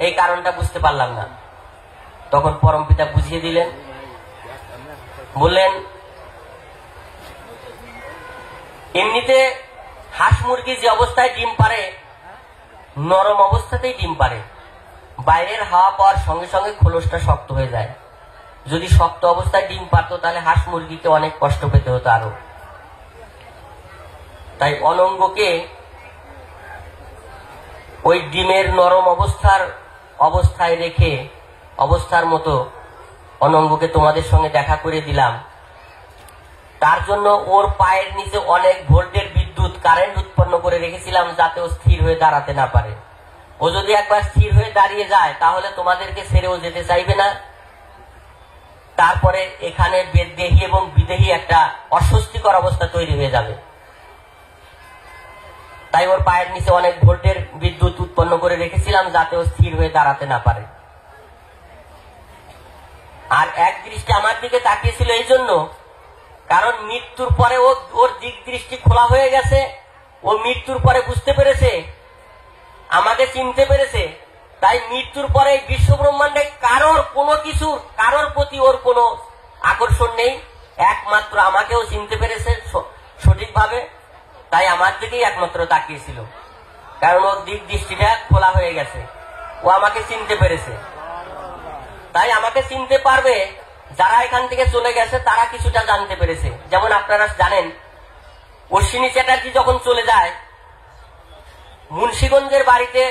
এই কারণটা বুঝতে পারলাম না। তখন পরমপিতা বুঝিয়ে দিলেন, বললেন এমনিতে হাঁস মুরগি যে অবস্থায় ডিম পারে, নরম অবস্থাতেই ডিম পারে। বাইরের হাওয়া পাওয়ার সঙ্গে সঙ্গে খোলসটা শক্ত হয়ে যায়। যদি শক্ত অবস্থায় ডিম পারতো তাহলে হাঁস মুরগিকে অনেক কষ্ট পেতে হতো আরো। তাই অনঙ্গকে ওই ডিমের নরম অবস্থায় রেখে অবস্থার মতো অনঙ্গকে তোমাদের সঙ্গে দেখা করে দিলাম। তার জন্য ওর পায়ের নিচে অনেক ভোল্টের বিদ্যুৎ কারেন্ট উৎপন্ন করে রেখেছিলাম, যাতে ও স্থির হয়ে দাঁড়াতে না পারে। ও যদি একবার স্থির হয়ে দাঁড়িয়ে যায় তাহলে তোমাদেরকে ছেড়েও যেতে চাইবে না। তারপরে এখানে বেদেহী এবং বিদেহী একটা অস্বস্তিকর অবস্থা তৈরি হয়ে যাবে। তাই ওর পায়ের নিচে অনেক ভোল্টের বিদ্যুৎ উৎপন্ন করে রেখেছিলাম, যাতে ও স্থির হয়ে দাঁড়াতে না পারে। আর এক দৃষ্টি আমার দিকে তাকিয়েছিল এই জন্য, কারণ মৃত্যুর পরে ওর দিক দৃষ্টি খোলা হয়ে গেছে। ও মৃত্যুর পরে বুঝতে পেরেছে, আমাকে চিনতে পেরেছে। তাই মৃত্যুর পরে বিশ্ব ব্রহ্মাণ্ডে কারোর প্রতি ওর কোনো আকর্ষণ নেই, একমাত্র আমাকেও চিনতে পেরেছে সঠিকভাবে। তাই আমার দিকেই একমাত্র তাকিয়েছিল, কারণ ওর দিক দৃষ্টিটা খোলা হয়ে গেছে, ও আমাকে চিনতে পেরেছে। তাই আমাকে চিনতে পারবে যারা এখান থেকে চলে গেছে, তারা কিছুটা জানতে পেরেছে। যেমন আপনারা জানেন, অশ্বিনী চ্যাটার্জি যখন চলে যায়, মুন্সিগঞ্জের বাড়িতে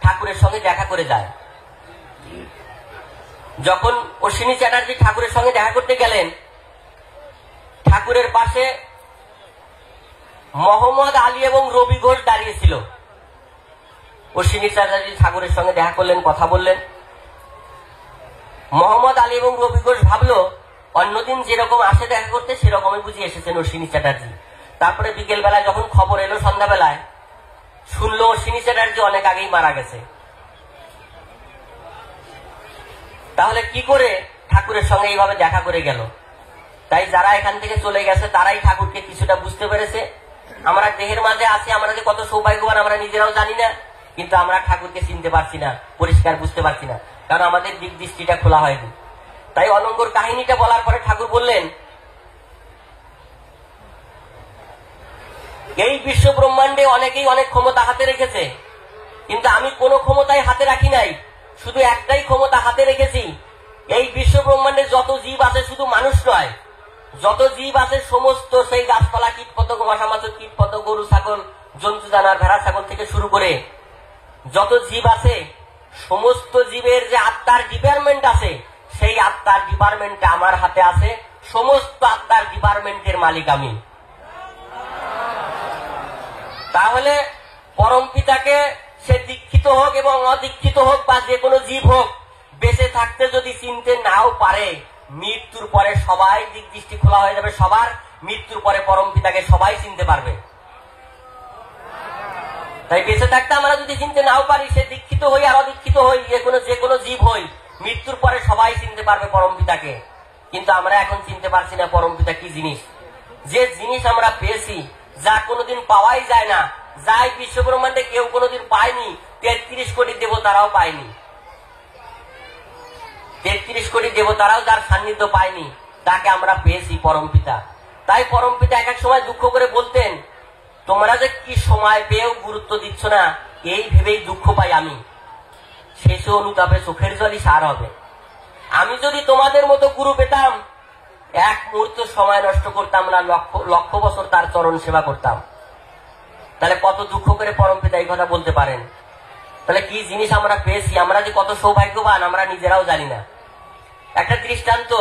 ঠাকুরের সঙ্গে দেখা করে যায়। যখন অশ্বিনী চ্যাটার্জি ঠাকুরের সঙ্গে দেখা করতে গেলেন, ঠাকুরের পাশে মোহাম্মদ আলী এবং রবি ঘোষ দাঁড়িয়েছিল। অশ্বিনী চ্যাটার্জি ঠাকুরের সঙ্গে দেখা করলেন, কথা বললেন। মোহাম্মদ আলী এবং রবি ঘোষ ভাবলো অন্যদিন যেরকম আসে দেখা করতে, সেরকমই বুঝিয়ে এসেছেন অশ্বিনী চ্যাটার্জি। তারপরে বিকেল বেলায় যখন খবর এলো, সন্ধ্যাবেলায় শুনলো অশ্বিনী চ্যাটার্জি অনেক আগেই মারা গেছে। তাহলে কি করে ঠাকুরের সঙ্গে এইভাবে দেখা করে গেল? তাই যারা এখান থেকে চলে গেছে তারাই ঠাকুরকে কিছুটা বুঝতে পেরেছে। আমরা দেহের মাঝে আছি, আমরা যে কত সৌভাগ্যবান আমরা নিজেরাও জানি না, কিন্তু আমরা ঠাকুরকে চিনতে পারছি না, পরিষ্কার বুঝতে পারছি না, কারণ আমাদের দিক দৃষ্টিটা খোলা হয়নি। তাই অনঙ্গর কাহিনীটা বলার পরে ঠাকুর বললেন, এই বিশ্ব ব্রহ্মাণ্ডে অনেকেই অনেক ক্ষমতা হাতে রেখেছে, কিন্তু আমি কোনো ক্ষমতাই হাতে রাখি নাই, শুধু একটাই ক্ষমতা হাতে রেখেছি। এই বিশ্ব ব্রহ্মাণ্ডে যত জীব আছে, শুধু মানুষ নয়, যত জীব আছে সমস্ত, সেই গাছপালা, কীটপতঙ্গ, মশা মাছি, কীটপতঙ্গ, গরু ছাগল, জন্তু জানোয়ার, ভেড়া ছাগল থেকে শুরু করে যত জীব আছে, সমস্ত জীবের যে আত্মার ডিপার্টমেন্ট আছে, সেই আত্মার ডিপার্টমেন্টে আমার হাতে আছে। সমস্ত আত্মার ডিপার্টমেন্টের মালিক আমি। তাহলে পরম পিতাকে সে দীক্ষিত হোক এবং অদীক্ষিত হোক বা যে কোনো জীব হোক, বেঁচে থাকতে যদি চিনতে নাও পারে, মৃত্যুর পরে সবাই দিক দৃষ্টি খোলা হয়ে যাবে সবার। মৃত্যুর পরে পরম পিতাকে সবাই চিনতে পারবে। তাই বেঁচে থাকতে আমরা যদি চিনতে নাও পারি, সে দীক্ষিত হই আর অদীক্ষিত হই, যে কোনো জীব হই, মৃত্যুর পরে সবাই চিনতে পারবে পরম পিতাকে। কিন্তু আমরা এখন চিনতে পারছি না পরম পিতা কি জিনিস। যে জিনিস আমরা পেয়েছি, যা কোনোদিন পাওয়াই যায় না, যাই বিশ্বব্রহ্মাণ্ডে কেউ কোনোদিন পায়নি, 33 কোটি দেবতারাও পায়নি, 33 কোটি দেবতারাও যার সান্নিধ্য পায়নি, তাকে আমরা পেয়েছি পরম পিতা। তাই পরম পিতা এক এক সময় দুঃখ করে বলতেন, তোমরা যে কি সময় পেয়েও গুরুত্ব দিচ্ছ না, এই ভেবেই দুঃখ পাই আমি। শেষে অনুতাপে চোখের জলই সার হবে। আমি যদি তোমাদের মতো গুরু পেতাম, এক মুহূর্ত সময় নষ্ট করতাম না, লক্ষ লক্ষ বছর তার চরণ সেবা করতাম। তাহলে কত দুঃখ করে পরম পিতা এই কথা বলতে পারেন। তাহলে কি জিনিস আমরা পেয়েছি, আমরা যে কত সৌভাগ্যবান আমরা নিজেরাও জানি না। একটা দৃষ্টান্ত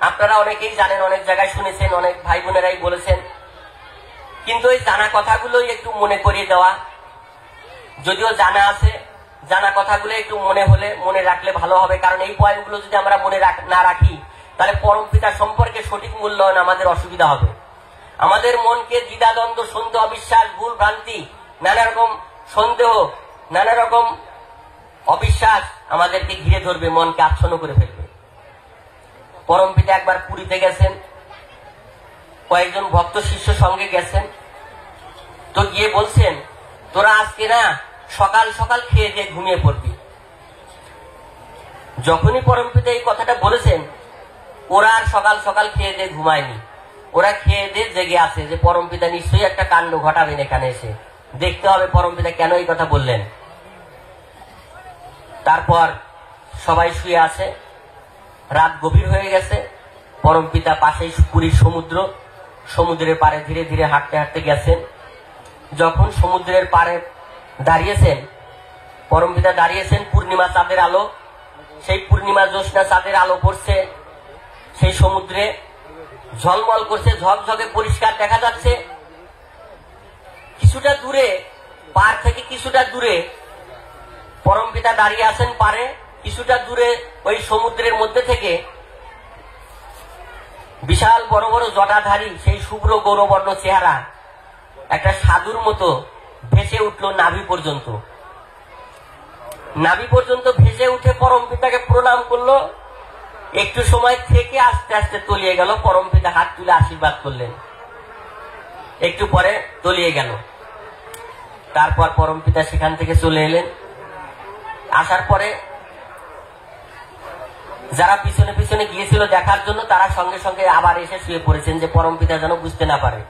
আপনারা অনেকেই জানেন, অনেক জায়গায় শুনেছেন, অনেক ভাই বোনেরাই বলেছেন, কিন্তু ওই জানা কথাগুলোই একটু মনে করিয়ে দেওয়া। যদিও জানা আছে, জানা কথাগুলো একটু মনে রাখলে ভালো হবে। কারণ এই পয়েন্টগুলো যদি আমরা মনে না রাখি, তাহলে পরম পিতা সম্পর্কে সঠিক মূল্যায়ন আমাদের অসুবিধা হবে। আমাদের মনকে দ্বিধাদ্বন্দ্ব, সন্দেহ, অবিশ্বাস, ভুল ভ্রান্তি, নানা রকম সন্দেহ, নানা রকম অবিশ্বাস আমাদেরকে ঘিরে ধরবে, মনকে আচ্ছন্ন করে ফেলবে। পরম পিতা একবার পুরীতে গেছেন, কয়েকজন ভক্ত শিষ্য সঙ্গে গেছেন। তো গিয়ে বলছেন, তোরা আজকে না সকাল সকাল খেয়ে দিয়ে ঘুমিয়ে পড়বি। যখনই পরম পিতা এই কথাটা বলেছেন, ওরা আর সকাল সকাল খেয়ে দিয়ে ঘুমায়নি, ওরা খেয়ে দিয়ে জেগে আছে যে পরম পিতা নিশ্চয়ই একটা কাণ্ড ঘটাবেন এখানে এসে, দেখতে হবে পরম পিতা কেন এই কথা বললেন। তারপর সবাই শুয়ে আছে, রাত গভীর হয়ে গেছে। পরম পিতা পাশেই পুরীর সমুদ্রের পাড়ে ধীরে ধীরে হাঁটতে হাঁটতে গেছেন। যখন সমুদ্রের পাড়ে দাঁড়িয়েছেন, পরম পিতা দাঁড়িয়েছেন পূর্ণিমা চাঁদের আলো, সেই পূর্ণিমা জ্যোৎস্না চাঁদের আলো পড়ছে সেই সমুদ্রে, ঝলমল করছে, ঝকঝকে পরিষ্কার দেখা যাচ্ছে। কিছুটা দূরে, পার থেকে কিছুটা দূরে পরম পিতা দাঁড়িয়ে আছেন পারে। কিছুটা দূরে ওই সমুদ্রের মধ্যে থেকে বিশাল বড় বড় জটাধারী সেই শুভ্র গৌরবর্ণ চেহারা একটা সাধুর মতো ভেসে উঠল নাভি পর্যন্ত। নাভি পর্যন্ত ভেসে উঠে পরম পিতাকে প্রণাম করলো। একটু সময় থেকে আস্তে আস্তে তলিয়ে গেল। পরম পিতা হাত তুলে আশীর্বাদ করলেন, একটু পরে তলিয়ে গেল। তারপর পরম পিতা সেখান থেকে চলে এলেন। আসার পরে যারা পিছনে পিছনে গিয়েছিল দেখার জন্য, তারা সঙ্গে সঙ্গে আবার এসে শুয়ে পড়েছেন যে পরম পিতা যেন বুঝতে না পারে।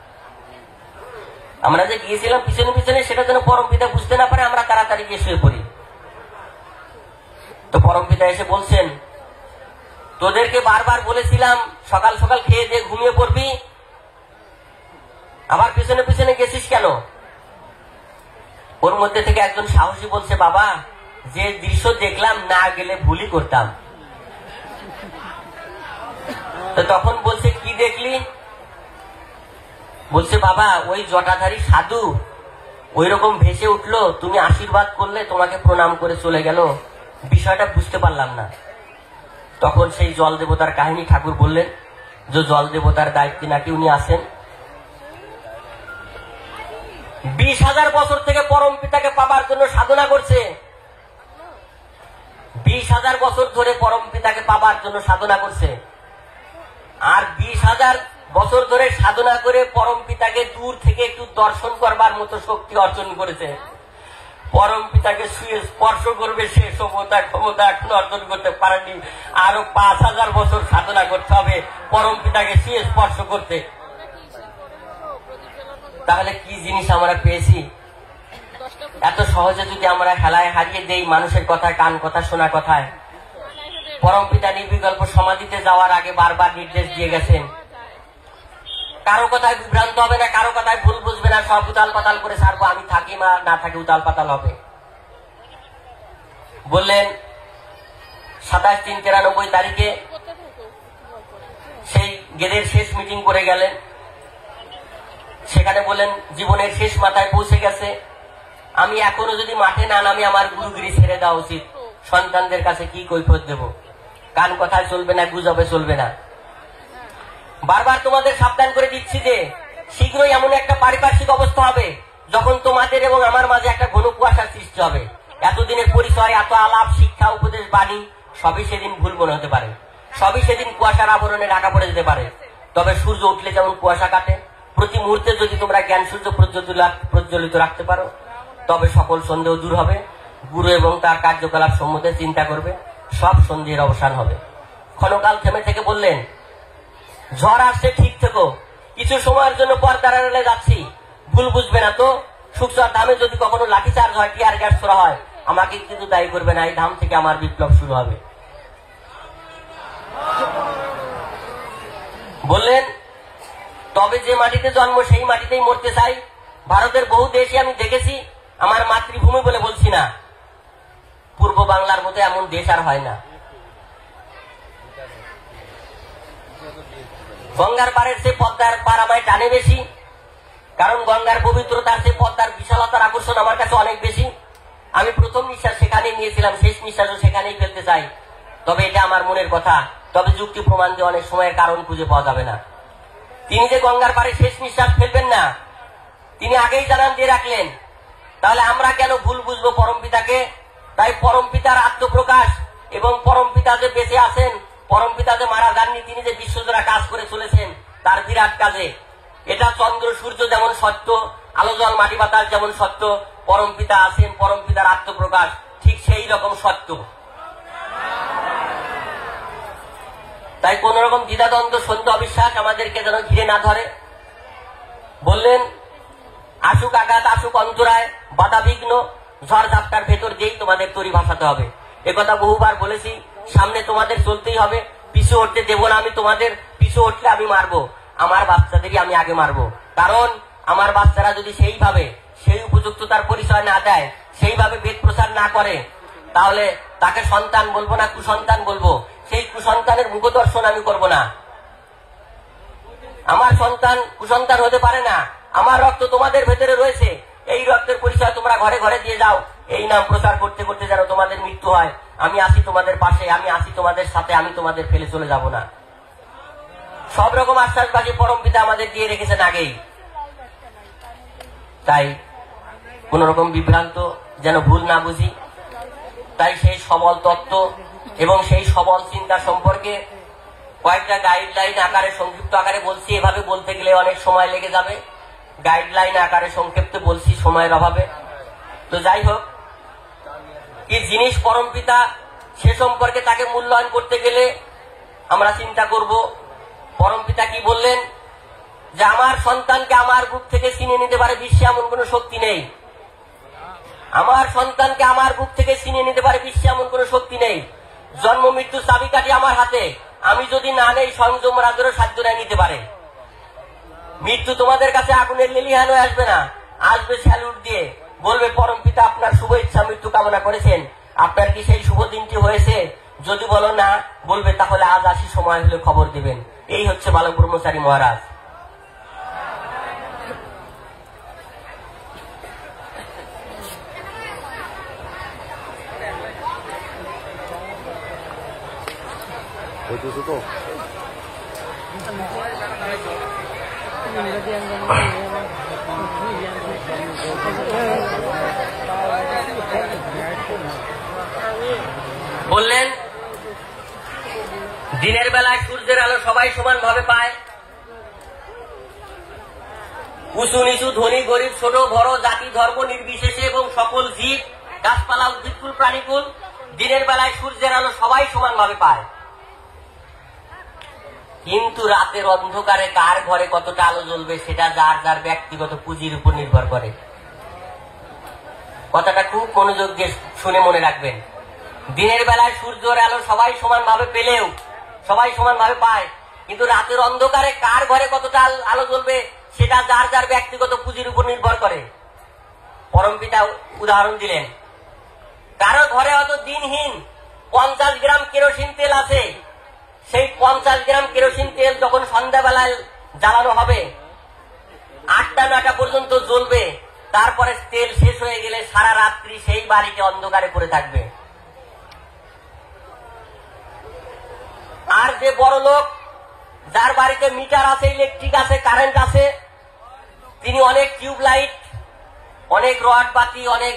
আমরা যে গিয়েছিলাম পিছনে পিছনে, সেটা যেন পরম পিতা বুঝতে না পারে, আমরা তাড়াতাড়ি গিয়ে শুয়ে পড়ি। তো পরম পিতা এসে বলছেন, তোদেরকে বারবার বলেছিলাম সকাল সকাল খেয়ে দিয়ে ঘুমিয়ে পড়বি, আবার পিছনে পিছনে গেছিস কেন? ওর মধ্যে থেকে একজন সাহসী বলছে, বাবা যে দৃশ্য দেখলাম না গেলে ভুলই করতাম। তো তখন বলছে, কি দেখলি? বলছে, বাবা ওই জটাধারী সাধু ওই রকম ভেসে উঠলো, তুমি আশীর্বাদ করলে, তোমাকে প্রণাম করে চলে গেল, বিষয়টা বুঝতে পারলাম না। তখন সেই জল দেবতার কাহিনী ঠাকুর বললেন, যে জল দেবতার দায়িত্বে নাকি উনি আছেন। 20,000 বছর থেকে পরম পিতাকে পাবার জন্য সাধনা করছে। 20,000 বছর ধরে পরম পিতাকে পাবার জন্য সাধনা করছে। আর 20,000 বছর ধরে সাধনা করে পরম পিতাকে দূর থেকে একটু দর্শন করবার মতো শক্তি অর্জন করেছে। পরম পিতাকে শুয়ে স্পর্শ করবে সে ক্ষমতা এখন অর্জন করতে পারেনি। আরো 5,000 বছর সাধনা করতে হবে পরম পিতাকে শুয়ে স্পর্শ করতে। তাহলে কি জিনিস আমরা পেয়েছি? এত সহজে যদি আমরা হেলায় হারিয়ে দেই মানুষের কথায়, কান কথা, শোনা কথায়। পরম পিতা নির্বিকল্প সমাধিতে যাওয়ার আগে বারবার নির্দেশ দিয়ে গেছেন, কারো কথায় বিভ্রান্ত হবে না, কারো কথায় ভুল বুঝবে না, সব উতাল পাতাল করে ছাড়বো, আমি থাকি বা না থাকি উতাল পাতাল হবে। বললেন 27/3/93 তারিখে গেদের শেষ মিটিং করে গেলেন। সেখানে বলেন জীবনের শেষ মাথায় পৌঁছে গেছে, আমি এখনো যদি মাঠে না নামি আমার গুরুগিরি ছেড়ে দেওয়া উচিত। সন্তানদের কাছে কি কৈফিয়ত দেব? কান কথায় চলবে না, গুজবে চলবে না। বারবার তোমাদের সাবধান করে দিচ্ছি যে শীঘ্রই এমন একটা পারিপার্শ্বিক অবস্থা হবে যখন তোমাদের এবং আমার মাঝে একটা ঘন কুয়াশার সৃষ্টি হবে। এতদিনের পরিচয়, এত আলাপ, শিক্ষা, উপদেশ, বাণী সবই সেদিন ভুল মনে হতে পারে, সবই সেদিন কুয়াশার আবরণে ঢাকা পড়ে যেতে পারে। তবে সূর্য উঠলে যেমন কুয়াশা কাটে, প্রতি মুহূর্তে যদি তোমরা জ্ঞান সূর্য প্রজ্বলিত রাখতে পারো তবে সকল সন্দেহ দূর হবে। গুরু এবং তার কার্যকলাপ সম্বন্ধে চিন্তা করবে, সব সন্দেহের অবসান হবে। ক্ষণকাল থেমে থেকে বললেন, ঝড় আসছে ঠিক থেকো, কিছু সময়ের জন্য পর্দার আড়ালে যাচ্ছি, ভুল বুঝবে না তো। সুকচর ধামে যদি কখনো লাঠিচার্জ হয়, টিয়ার গ্যাস ছোড়া হয়, আমাকে কিন্তু দায়ী করবে না, এই ধাম থেকে আমার বিপ্লব শুরু হবে। বললেন, তবে যে মাটিতে জন্ম সেই মাটিতেই মরতে চাই। ভারতের বহু দেশে আমি দেখেছি, আমার মাতৃভূমি বলে বলছি না, পূর্ব বাংলার মতো এমন দেশ আর হয় না। গঙ্গার পাড়ের চেয়ে পদ্মার পার আমায় টানে বেশি, কারণ গঙ্গার পবিত্রতার চেয়ে পদ্মার বিশালতার আকর্ষণ আমার কাছে অনেক বেশি। আমি প্রথম নিঃশ্বাস সেখানেই নিয়েছিলাম, শেষ নিঃশ্বাসও সেখানেই ফেলতে চাই। তবে এটা আমার মনের কথা, তবে যুক্তি প্রমাণ দিয়ে অনেক সময়ের কারণ খুঁজে পাওয়া যাবে না। তিনি যে গঙ্গার পাড়ে শেষ নিঃশ্বাস ফেলবেন না, তিনি আগেই জানান দিয়ে রাখলেন। তাহলে আমরা কেন ভুল বুঝবো পরমপিতাকে? তাই পরমপিতার আত্মপ্রকাশ এবং পরমপিতা যে বেঁচে আছেন, পরমপিতা যে মারা যাননি, তিনি যে বিশ্বজোড়া কাজ করে চলেছেন তার বিরাট কাজে। এটা চন্দ্র সূর্য যেমন সত্য, আলো জল মাটি বাতাস যেমন সত্য, পরমপিতা আছেন, পরমপিতার আত্মপ্রকাশ ঠিক সেই রকম সত্য। তাই কোন রকম দ্বিধাদ্বন্দ্ব, সন্দেহ, অবিশ্বাস আমাদেরকে যেন ঘিরে না ধরে। বললেন, আসুক আঘাত, আসুক অন্তরায়, বাধা বিঘ্ন, ঝড় ঝাপটার ভেতর দিয়েই তোমাদের তরি ভাসাতে হবে। একথা বহুবার বলেছি। সামনে তোমাদের চলতেই হবে, পিছু হটতে দেব না আমি তোমাদের। পিছু হটলে আমি মারবো, আমার বাচ্চাদেরই আমি আগে মারবো। কারণ আমার বাচ্চারা যদি সেইভাবে সেই উপযুক্ততার পরিচয় না দেয়, সেইভাবে বেদ প্রচার না করে, তাহলে তাকে সন্তান বলবো না, কুসন্তান বলবো। সেই কুসন্তানের মুখদর্শন আমি করব না। আমার সন্তান কুসন্তান হতে পারে না। আমার রক্ত তোমাদের ভেতরে রয়েছে, এই রক্তের পরিচয় তোমরা ঘরে ঘরে দিয়ে যাও। এই নাম প্রচার করতে করতে যেন তোমাদের মৃত্যু হয়। আমি আছি তোমাদের পাশে, আমি আছি তোমাদের সাথে, আমি তোমাদের ফেলে চলে যাব না। সব রকম আশ্বাসবাদী পরমপিতা আমাদের দিয়ে রেখেছেন আগেই। তাই কোন রকম বিভ্রান্ত যেন ভুল না বুঝি। তাই সেই সবল তত্ত্ব এবং সেই সবল চিন্তা সম্পর্কে কয়েকটা গাইডলাইন আকারে, সংক্ষিপ্ত আকারে বলছি। এভাবে বলতে গেলে অনেক সময় লেগে যাবে, গাইডলাইন আকারে সংক্ষেপে বলছি সময়ের অভাবে। তো যাই হোক, কি জিনিস পরমপিতা সে সম্পর্কে তাকে মূল্যায়ন করতে গেলে আমরা চিন্তা করব। পরমপিতা কি বললেন? যে আমার সন্তানকে আমার বুক থেকে ছিনিয়ে নিতে পারে বিশ্বে এমন কোন শক্তি নেই। আমার সন্তানকে আমার বুক থেকে ছিনিয়ে নিতে পারে বিশ্বে এমন কোন শক্তি নেই। জন্ম মৃত্যু চাবিকাঠি আমার হাতে, আমি যদি না নেই সংযম রাজেরও সাধ্য নেয় নিতে পারে। মৃত্যু তোমাদের কাছে আগুনের লেলিহান হয়ে আসবে না, আসবে স্যালুট দিয়ে, বলবে পরমপিতা আপনার শুভ ইচ্ছা মৃত্যু কামনা করেছেন, আপনার কি সেই শুভ দিনটি হয়েছে? যদি বলো না, বলবে তাহলে আজ আসি, সময় হলে খবর দিবেন। এই হচ্ছে বালক ব্রহ্মচারী মহারাজ। বললেন, দিনের বেলায় সূর্যের আলো সবাই সমান ভাবে পায়। উঁচু নিচু, ধনী গরিব, ছোট বড়, জাতি ধর্ম নির্বিশেষে এবং সকল জীব, গাছপালা, উদ্ভিদকুল, প্রাণীকুল দিনের বেলায় সূর্যের আলো সবাই সমান ভাবে পায়। কিন্তু রাতের অন্ধকারে কার ঘরে কতটা আলো জ্বলবে সেটা যার যার ব্যক্তিগত পুঁজির উপর নির্ভর করে। কথাটা খুব মনোযোগ দিয়ে শুনে মনে রাখবেন। দিনের বেলায় সূর্যের আলো সবাই সমান ভাবে পেলেও, সবাই সমান ভাবে পায়, কিন্তু রাতের অন্ধকারে কার ঘরে কতটা আলো জ্বলবে সেটা যার যার ব্যক্তিগত পুঁজির উপর নির্ভর করে। পরমপিতা উদাহরণ দিলেন, কারো ঘরে হয়তো দিনহীন 50 গ্রাম কেরোসিন তেল আছে, সেই 50 গ্রাম কেরোসিন তেল যখন সন্ধ্যা বেলায় জ্বালানো হবে, 8টা-9টা পর্যন্ত জ্বলবে, তারপরে তেল শেষ হয়ে গেলে সারা রাত্রি সেই বাড়িতে অন্ধকারে পড়ে থাকবে। আর যে বড় লোক, যার বাড়িতে মিটার আছে, ইলেকট্রিক আছে, কারেন্ট আছে, তিনি অনেক টিউব লাইট, অনেক রড বাতি, অনেক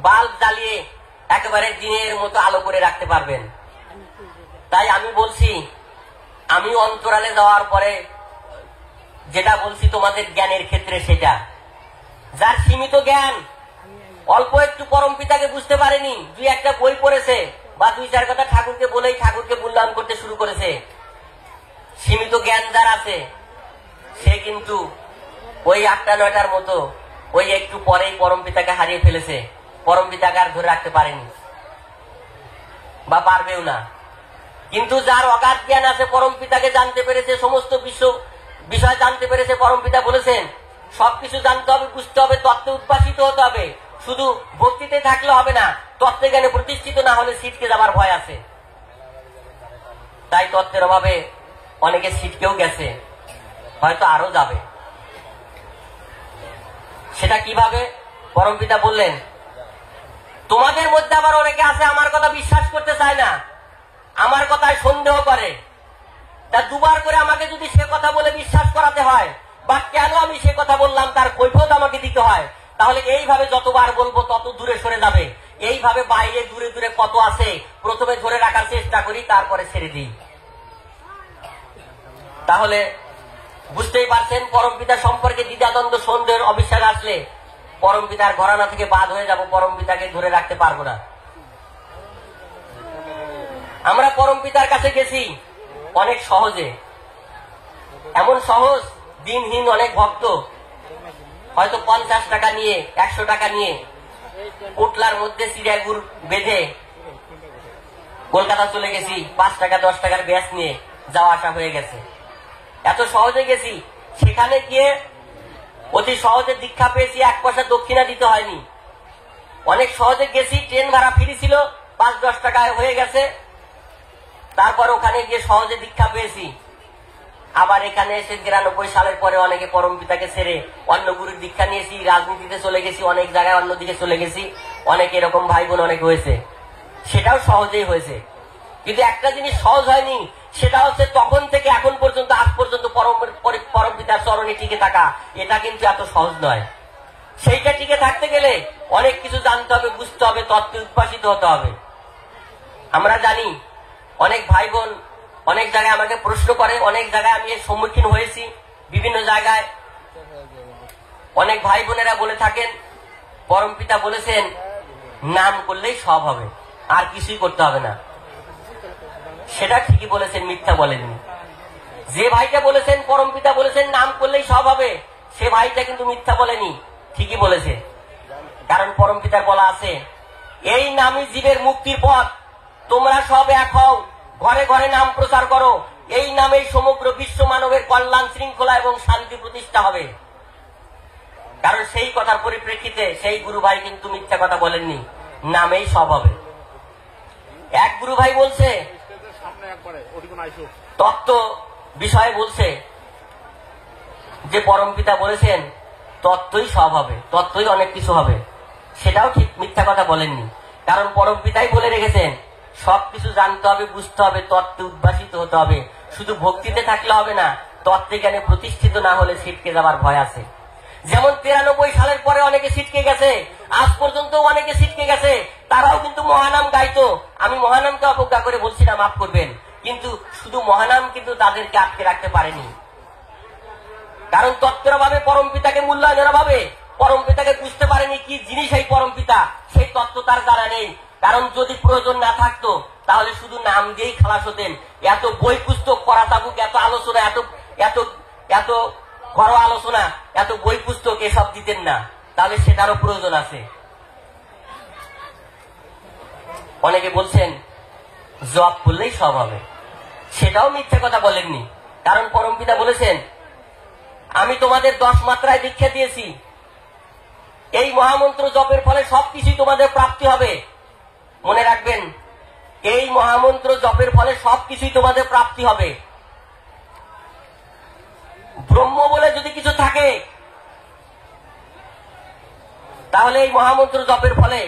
বাল্ব জ্বালিয়ে একেবারে দিনের মতো আলো করে রাখতে পারবেন। তাই আমি বলছি, আমি অন্তরালে যাওয়ার পরে যেটা বলছি তোমাদের জ্ঞানের ক্ষেত্রে, সেটা যার সীমিত জ্ঞান, অল্প একটু পরম পিতাকে বুঝতে পারেনি, 2-1টা বই পড়েছে বা 2-4 কথা ঠাকুরকে বলেই ঠাকুরকে মূল্যায়ন করতে শুরু করেছে, সীমিত জ্ঞান যার আছে, সে কিন্তু ওই 8টা-9টার মতো ওই একটু পরেই পরম পিতাকে হারিয়ে ফেলেছে, পরম পিতাকে আর ধরে রাখতে পারেনি বা পারবেও না। কিন্তু যার অগাধ জ্ঞান আছে, পরম পিতাকে জানতে পেরেছে, সমস্ত বিষয় জানতে পেরেছে, পরম পিতা বলেছেন সবকিছু জানতে হবে, বুঝতে হবে, তত্ত্বে উদ্ভাসিত হতে হবে, শুধু ভক্তিতে থাকলে হবে না, তত্ত্বে জ্ঞানে প্রতিষ্ঠিত না হলে ছিটকে যাবার ভয় আছে। তাই তত্ত্বের অভাবে অনেকে ছিটকেও গেছে, হয়তো আরো যাবে। সেটা কিভাবে? পরম পিতা বললেন, তোমাদের মধ্যে আবার অনেকে আছে আমার কথা বিশ্বাস করতে চায় না, আমার কথায় সন্দেহ করে, তা 2বার করে আমাকে যদি সে কথা বলে বিশ্বাস করাতে হয়, বা কেন আমি সে কথা বললাম তার কৈফিয়ত আমাকে দিতে হয়, তাহলে এইভাবে যতবার বলবো তত দূরে সরে যাবে। এইভাবে বাইরে দূরে দূরে কত আছে, প্রথমে ধরে রাখার চেষ্টা করি, তারপরে ছেড়ে দিই। তাহলে বুঝতেই পারছেন, পরম পিতা সম্পর্কে দ্বিধাদ্বন্দ্ব, সন্দেহের, অবিশ্বাস আসলে পরম পিতার ঘরানা থেকে বাদ হয়ে যাব, পরম পিতাকে ধরে রাখতে পারবো না। আমরা পরম পিতার কাছে গেছি অনেক সহজে, এমন সহজ, দিনহীন অনেক ভক্ত হয়তো 50 টাকা নিয়ে, 100 টাকা নিয়ে পোটলার মধ্যে চিড়াগুড় বেঁধে কলকাতা চলে গেছি, 5 টাকা 10 টাকার ব্যাস নিয়ে যাওয়া আসা হয়ে গেছে, এত সহজে গেছি। সেখানে গিয়ে অতি সহজে দীক্ষা পেয়েছি, 1 পয়সা দক্ষিণা দিতে হয়নি, অনেক সহজে গেছি, ট্রেন ভাড়া ফ্রি ছিল, 5-10 টাকায় হয়ে গেছে, তারপর ওখানে গিয়ে সহজে দীক্ষা পেয়েছি। আবার এখানে এসে 93 সালের পরে অনেকে পরম পিতাকে ছেড়ে অন্য গুরুর দীক্ষা নিয়েছি, রাজনীতিতে চলে গেছি, অনেক জায়গায় অন্যদিকে চলে গেছি, অনেক এরকম ভাই বোন অনেক হয়েছে, সেটাও সহজেই হয়েছে। কিন্তু একটা জিনিস সহজ হয়নি, সেটা হচ্ছে তখন থেকে এখন পর্যন্ত, আজ পর্যন্ত পরম পিতার চরণে টিকে থাকা, এটা কিন্তু এত সহজ নয়। সেইটা টিকে থাকতে গেলে অনেক কিছু জানতে হবে, বুঝতে হবে, তত্ত্বে উদ্ভাসিত হতে হবে। আমরা জানি অনেক ভাই বোন অনেক জায়গায় আমাকে প্রশ্ন করে, অনেক জায়গায় আমি এর সম্মুখীন হয়েছি, বিভিন্ন জায়গায় অনেক ভাই বোনেরা বলে থাকেন, পরম পিতা বলেছেন নাম করলেই সব হবে, আর কিছুই করতে হবে না। সেটা ঠিকই বলেছেন, মিথ্যা বলেননি। যে ভাইটা বলেছেন পরম পিতা বলেছেন নাম করলেই সব হবে, সে ভাইটা কিন্তু মিথ্যা বলেনি, ঠিকই বলেছে। কারণ পরম পিতার বলা আছে, এই নামই জীবের মুক্তির পথ, তোমরা সব এক হও, ঘরে ঘরে নাম প্রচার করো, এই নামেই সমগ্র বিশ্ব মানবের কল্যাণ, শৃঙ্খলা এবং শান্তি প্রতিষ্ঠা হবে। কারণ সেই কথার পরিপ্রেক্ষিতে সেই গুরু ভাই কিন্তু মিথ্যা কথা বলেননি, নামেই সব হবে। এক গুরু ভাই বলছে, তত্ত্ব বিষয়ে বলছে যে পরম পিতা বলেছেন তত্ত্বই সব হবে, তত্ত্বই অনেক কিছু হবে, সেটাও ঠিক, মিথ্যা কথা বলেননি। কারণ পরম পিতাই বলে রেখেছেন সবকিছু জানতে হবে, বুঝতে হবে, তত্ত্বে উদ্ভাসিত হতে হবে, শুধু ভক্তিতে থাকলে হবে না, তত্ত্বে জ্ঞানে প্রতিষ্ঠিত না হলে ছিটকে যাবার ভয় আছে। যেমন 93 সালের পরে অনেকে ছিটকে গেছে, আজ পর্যন্ত অনেকে ছিটকে গেছে, তারাও কিন্তু মহানাম গাইতো। আমি মহানামকে অবজ্ঞা করে বলছি না, মাফ করবেন, কিন্তু শুধু মহানাম কিন্তু তাদেরকে আটকে রাখতে পারেনি। কারণ তত্ত্বের অভাবে, পরম পিতাকে মূল্যায়নের অভাবে, পরম পিতাকে বুঝতে পারেনি কি জিনিস এই পরম পিতা, সেই তত্ত্ব তার জানা নেই। কারণ যদি প্রয়োজন না থাকতো তাহলে শুধু নাম দিয়েই খালাস হতেন। এত বই পুস্তক পড়া থাকুক, এত আলোচনা, এত এত এত ঘরোয়া আলোচনা, এত বই পুস্তক এসব দিতেন না, তাহলে সেটারও প্রয়োজন আছে। অনেকে বলছেন জপ করলেই সব হবে, সেটাও মিথ্যা কথা বলেননি। কারণ পরম পিতা বলেছেন আমি তোমাদের 10 মাত্রায় দীক্ষা দিয়েছি, এই মহামন্ত্র জপের ফলে সবকিছুই তোমাদের প্রাপ্তি হবে। মনে রাখবেন, এই মহামন্ত্র জপের ফলে সবকিছুই তোমাদের প্রাপ্তি হবে। তাহলে এই মহামন্ত্র জপের ফলে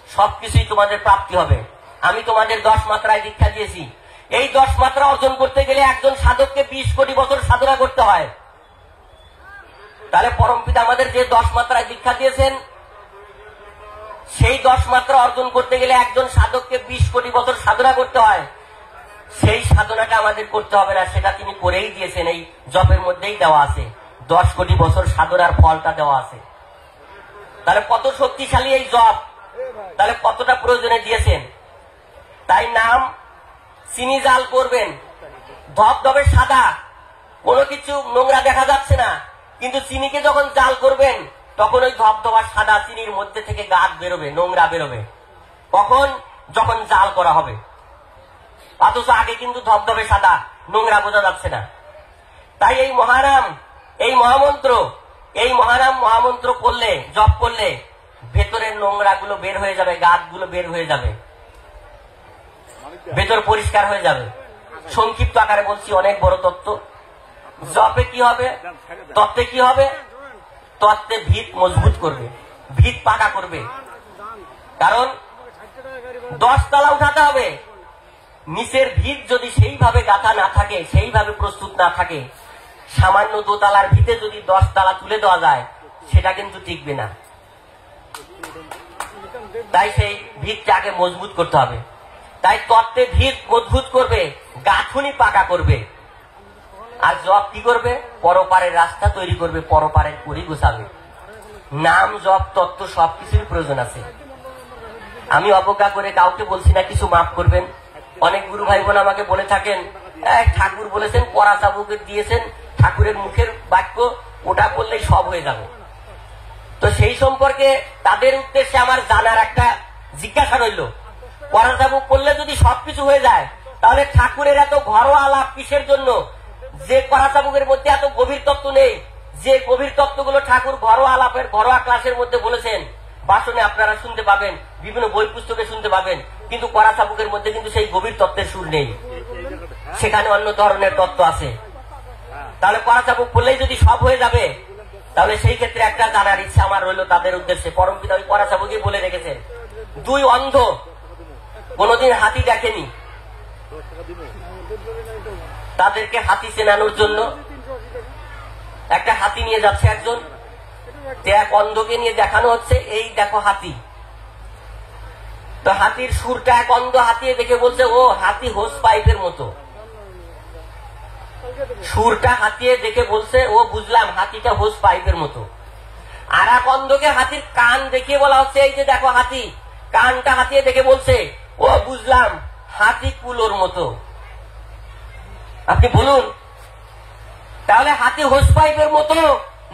সবকিছুই তোমাদের প্রাপ্তি হবে। আমি তোমাদের 10 মাত্রায় দীক্ষা দিয়েছি। এই 10 মাত্রা অর্জন করতে গেলে একজন সাধককে 20 কোটি বছর সাধনা করতে হয়। তাহলে পরমপিতা আমাদের যে 10 মাত্রায় দীক্ষা দিয়েছেন, সেই 10 মাত্রা অর্জন করতে গেলে একজন সাধককে 20 কোটি বছর সাধনা করতে হয়। সেই সাধনাটা আমাদের করতে হবে না, সেটা তিনি করেই দিয়েছেন। এই জপের মধ্যেই দেওয়া আছে, 10 কোটি বছর সাধনার ফলটা দেওয়া আছে। তাহলে কত শক্তিশালী এই জপ, তাহলে কতটা প্রয়োজনে দিয়েছেন। তাই নাম চিনি জাল করবেন, ধবধবে সাদা, কোনো কিছু নোংরা দেখা যাচ্ছে না, কিন্তু চিনিকে যখন জাল করবেন তখন ওই ধবধবা সাদা চিনির মধ্যে থেকে গাদ বেরোবে, নোংরা বেরোবে। কখন? যখন জাল করা হবে। অথচ আগে কিন্তু ধবধবে সাদা, নোংরা বোঝা যাচ্ছে না। তাই এই মহানাম, এই মহামন্ত্র, এই মহামন্ত্র করলে, জপ করলে ভেতরের নোংরা গুলো বের হয়ে যাবে, গাদ গুলো বের হয়ে যাবে, ভেতর পরিষ্কার হয়ে যাবে। সংক্ষিপ্ত আকারে বলছি, অনেক বড় তত্ত্ব। জপে কি হবে, তত্ত্বে কি হবে? তত্ত্বে ভিত মজবুত করবে, ভিত পাকা করবে। কারণ 10 তলা উঠাতে হবে, নিচের ভিত যদি সেইভাবে গাঁথা না থাকে, সেইভাবে প্রস্তুত না থাকে, সামান্য দোতলার ভিতে যদি 10 তলা তুলে দেওয়া যায়, সেটা কিন্তু টিকবে না। তাই সেই ভিতটা আগে মজবুত করতে হবে। তাই তত্ত্বে ভিত মজবুত করবে, গাঁথুনি পাকা করবে। আর জপ কি করবে? পরপারের রাস্তা তৈরি করবে, পরপারের করি গোছাবে। নাম, জপ, তত্ত্ব সবকিছুর প্রয়োজন আছে। আমি অবজ্ঞা করে কাউকে বলছি না, কিছু মাফ করবেন। অনেক গুরু ভাই বোন আমাকে বলে থাকেন, ঠাকুর বলেছেন, পড়া চাবুকে দিয়েছেন, ঠাকুরের মুখের বাক্য, ওটা করলেই সব হয়ে যাবে। তো সেই সম্পর্কে তাদের উদ্দেশ্যে আমার জানার একটা জিজ্ঞাসা রইল, পড়া চাবুক করলে যদি সবকিছু হয়ে যায়, তাহলে ঠাকুরের এত ঘরোয়া আলাপ কিসের জন্য? যে পড়া চাবুকের মধ্যে এত গভীর তত্ত্ব নেই, যে গভীর তত্ত্বগুলো ঠাকুর ঘরোয়া আলাপের, ঘরোয়া ক্লাসের মধ্যে বলেছেন, ভাষণে আপনারা শুনতে পাবেন, বিভিন্ন বই পুস্তকে শুনতে পাবেন, কিন্তু কড়া চাবুকের মধ্যে কিন্তু সেই গভীর তত্ত্বের সুর নেই, সেখানে অন্য ধরনের তত্ত্ব আছে। তাহলে কড়া চাবুক করলেই যদি সব হয়ে যাবে, তাহলে সেই ক্ষেত্রে একটা জানার ইচ্ছা আমার রইল তাদের উদ্দেশ্যে। পরমপিতা ওই কড়া চাবুকই বলে রেখেছেন, 2 অন্ধ কোনদিন হাতি দেখেনি, তাদেরকে হাতি চেনানোর জন্য একটা হাতি নিয়ে যাচ্ছে একজন, এক অন্ধকে নিয়ে দেখানো হচ্ছে, এই দেখো হাতি। তো হাতির সুরটা এক অন্ধ হাতিয়ে দেখে বলছে, ও হাতি হোস পাইপের মতো। সুরটা হাতিয়ে দেখে বলছে, ও বুঝলাম হাতিটা হোস পাইপের মতো। আর এক অন্ধকে হাতির কান দেখিয়ে বলা হচ্ছে, এই যে দেখো হাতি, কানটা হাতিয়ে দেখে বলছে, ও বুঝলাম হাতি কুলোর মতো। আপনি বলুন, তাহলে হাতি হোস পাইপের মতো,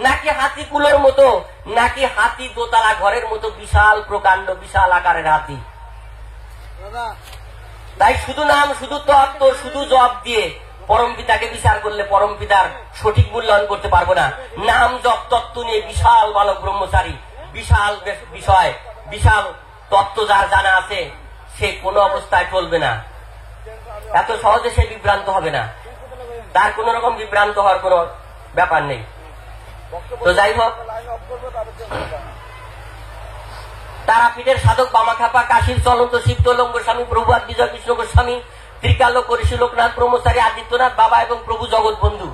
নাকি হাতি কুলোর মতো, নাকি হাতি দোতলা ঘরের মতো বিশাল প্রকাণ্ড, বিশাল আকারের হাতি? তাই শুধু নাম, শুধু তত্ত্ব, শুধু জপ দিয়ে পরমপিতাকে বিচার করলে পরমপিতার সঠিক মূল্যায়ন করতে পারবো না। নাম, জপ, তত্ত্ব নিয়ে বিশাল বালক ব্রহ্মচারী, বিশাল বিষয়, বিশাল তত্ত্ব যার জানা আছে, সে কোনো অবস্থায় চলবে না, এত সহজে সে বিভ্রান্ত হবে না, তার কোন রকম বিভ্রান্ত হওয়ার কোন ব্যাপার নেই। তো যাই হোক, তারাপীঠের সাধক বামাখাপা, কাশীর চলন্ত শিবদোলঙ্গ স্বামী প্রভুপাদ বিজয় কৃষ্ণ গোস্বামী, ত্রিকালোক ঋষি লোকনাথ ব্রহ্মচারী, আদিত্যনাথ বাবা এবং প্রভু জগৎ বন্ধু,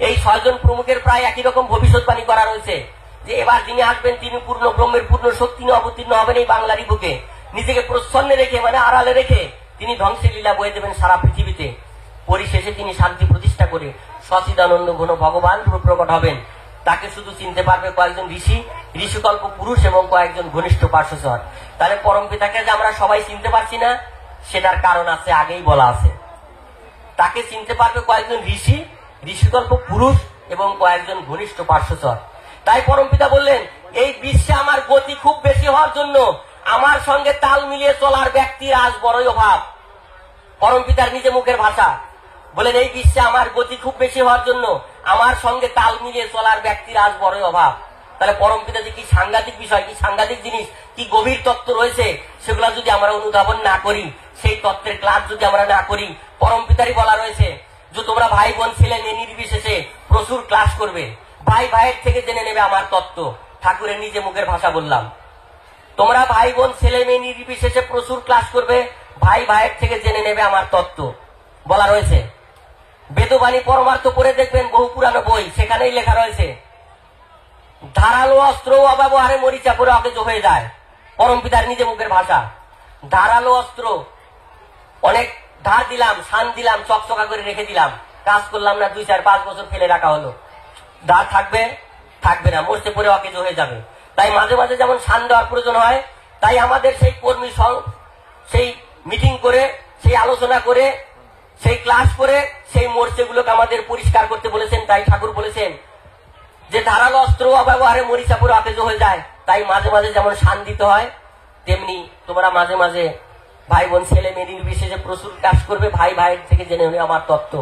এই 6 জন প্রমুখের প্রায় একই রকম ভবিষ্যৎবাণী করা রয়েছে যে এবার যিনি আসবেন তিনি পূর্ণ ব্রহ্মের পূর্ণ শক্তি নিয়ে অবতীর্ণ হবেন এই বাংলারই বুকে। নিজেকে প্রচ্ছন্নে রেখে, মানে আড়ালে রেখে তিনি ধ্বংসের লীলা বয়ে দেবেন সারা পৃথিবীতে। পরিশেষে তিনি শান্তি প্রতিষ্ঠা করে সচিদানন্দ ঘন ভগবান প্রকট হবেন। তাকে শুধু চিনতে পারবে কয়েকজন ঋষি, ঋষিকল্প পুরুষ এবং কয়েকজন ঘনিষ্ঠ পার্শ্বচর। তাহলে পরমপিতাকে যে আমরা সবাই চিনতে পারছি না, সেটার কারণ আছে, আগেই বলা আছে। তাকে চিনতে পারবে কয়েকজন ঋষি, ঋষিকল্প পুরুষ এবং কয়েকজন ঘনিষ্ঠ পার্শ্বচর। তাই পরমপিতা বললেন, এই বিশ্বে আমার গতি খুব বেশি হওয়ার জন্য আমার সঙ্গে তাল মিলিয়ে চলার ব্যক্তির আজ বড়ই অভাব। পরমপিতার নিজে মুখের ভাষা বলেন, এই বিশ্বে আমার গতি খুব বেশি হওয়ার জন্য আমার সঙ্গে তাল মিলিয়ে চলার ব্যক্তির আজ বড়ই অভাব। তাহলে পরমপিতা যে কি সাংঘাতিক বিষয়, কি সাংঘাতিক জিনিস, কি গভীর তত্ত্ব রয়েছে, সেগুলা যদি আমরা অনুধাবন না করি, সেই তত্ত্বের ক্লাস যদি আমরা না করি, পরমপিতারই বলা রয়েছে যে তোমরা ভাই বোন ছেলে মেয়ে নির্বিশেষে প্রচুর ক্লাস করবে, ভাই ভাইয়ের থেকে জেনে নেবে আমার তত্ত্ব। ঠাকুরের নিজে মুখের ভাষা বললাম। তোমরা ভাই বোন ছেলে মেয়ে নির্বিশেষে প্রচুর ক্লাস করবে, ভাই ভাইয়ের থেকে জেনে নেবে আমার তত্ত্ব বলা রয়েছে। বেদবাণী পরমার্থ পড়ে দেখবেন, বহু পুরানো বই, সেখানেই লেখা রয়েছে ধারালো অস্ত্র অব্যবহারে মরিচা পরে অকেজ হয়ে যায়। পরমপিতার নিজে মুখের ভাষা। ধারালো অস্ত্র অনেক ধার দিলাম, শান দিলাম, চকচকা করে রেখে দিলাম, কাজ করলাম না, 2-4-5 বছর ফেলে রাখা হলো, ধার থাকবে থাকবে না, মরচে পরে অকেজ হয়ে যাবে। তাই মাঝে মাঝে যেমন শান দেওয়ার প্রয়োজন হয়, তাই আমাদের সেই কর্মী সেই মিটিং করে, সেই আলোচনা করে, সেই ক্লাস করে সেই মোর্চেগুলোকে আমাদের পরিষ্কার করতে বলেছেন। তাই ঠাকুর বলেছেন যে ধারালো অস্ত্র অব্যবহারে মরিচা পুরো অকেজ হয়ে যায়। তাই মাঝে মাঝে যেমন শান দিতে হয়, তেমনি তোমরা মাঝে মাঝে ভাই বোন ছেলে মেয়ে নির্বিশেষে প্রচুর কাজ করবে, ভাই ভাইয়ের থেকে জেনে নেবে আমার তত্ত্ব।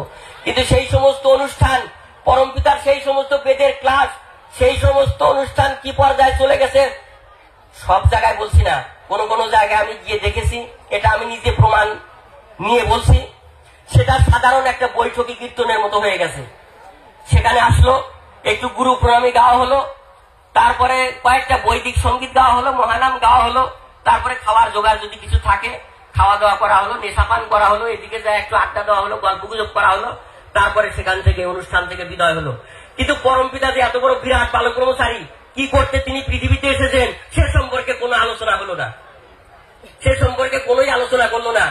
কিন্তু সেই সমস্ত অনুষ্ঠান, পরমপিতার সেই সমস্ত বেদের ক্লাস, সেই সমস্ত অনুষ্ঠান কি পর্যায়ে চলে গেছে, সব জায়গায় বলছি না, কোন কোন জায়গায় আমি গিয়ে দেখেছি, এটা আমি নিজে প্রমাণ নিয়ে বলছি, সেটা সাধারণ একটা বৈঠকি কীর্তনের মতো হয়ে গেছে। সেখানে আসলো, একটু গুরু প্রণামী গাওয়া হলো, তারপরে কয়েকটা বৈদিক সঙ্গীত গাওয়া হলো, মহানাম গাওয়া হলো, তারপরে খাওয়ার জোগাড় যদি কিছু থাকে খাওয়া দাওয়া করা হলো, নেশাপান করা হলো, এদিকে যায় একটু আড্ডা দেওয়া হলো, গল্প গুজব করা হলো, তারপরে সেখান থেকে অনুষ্ঠান থেকে বিদায় হলো। কিন্তু পরমপিতা যে এত বড় বিরাট বালক্রমচারী, কি করতে তিনি পৃথিবীতে এসেছেন সে সম্পর্কে কোনো আলোচনা হলো না, সে সম্পর্কে কোনোই আলোচনা করলো না।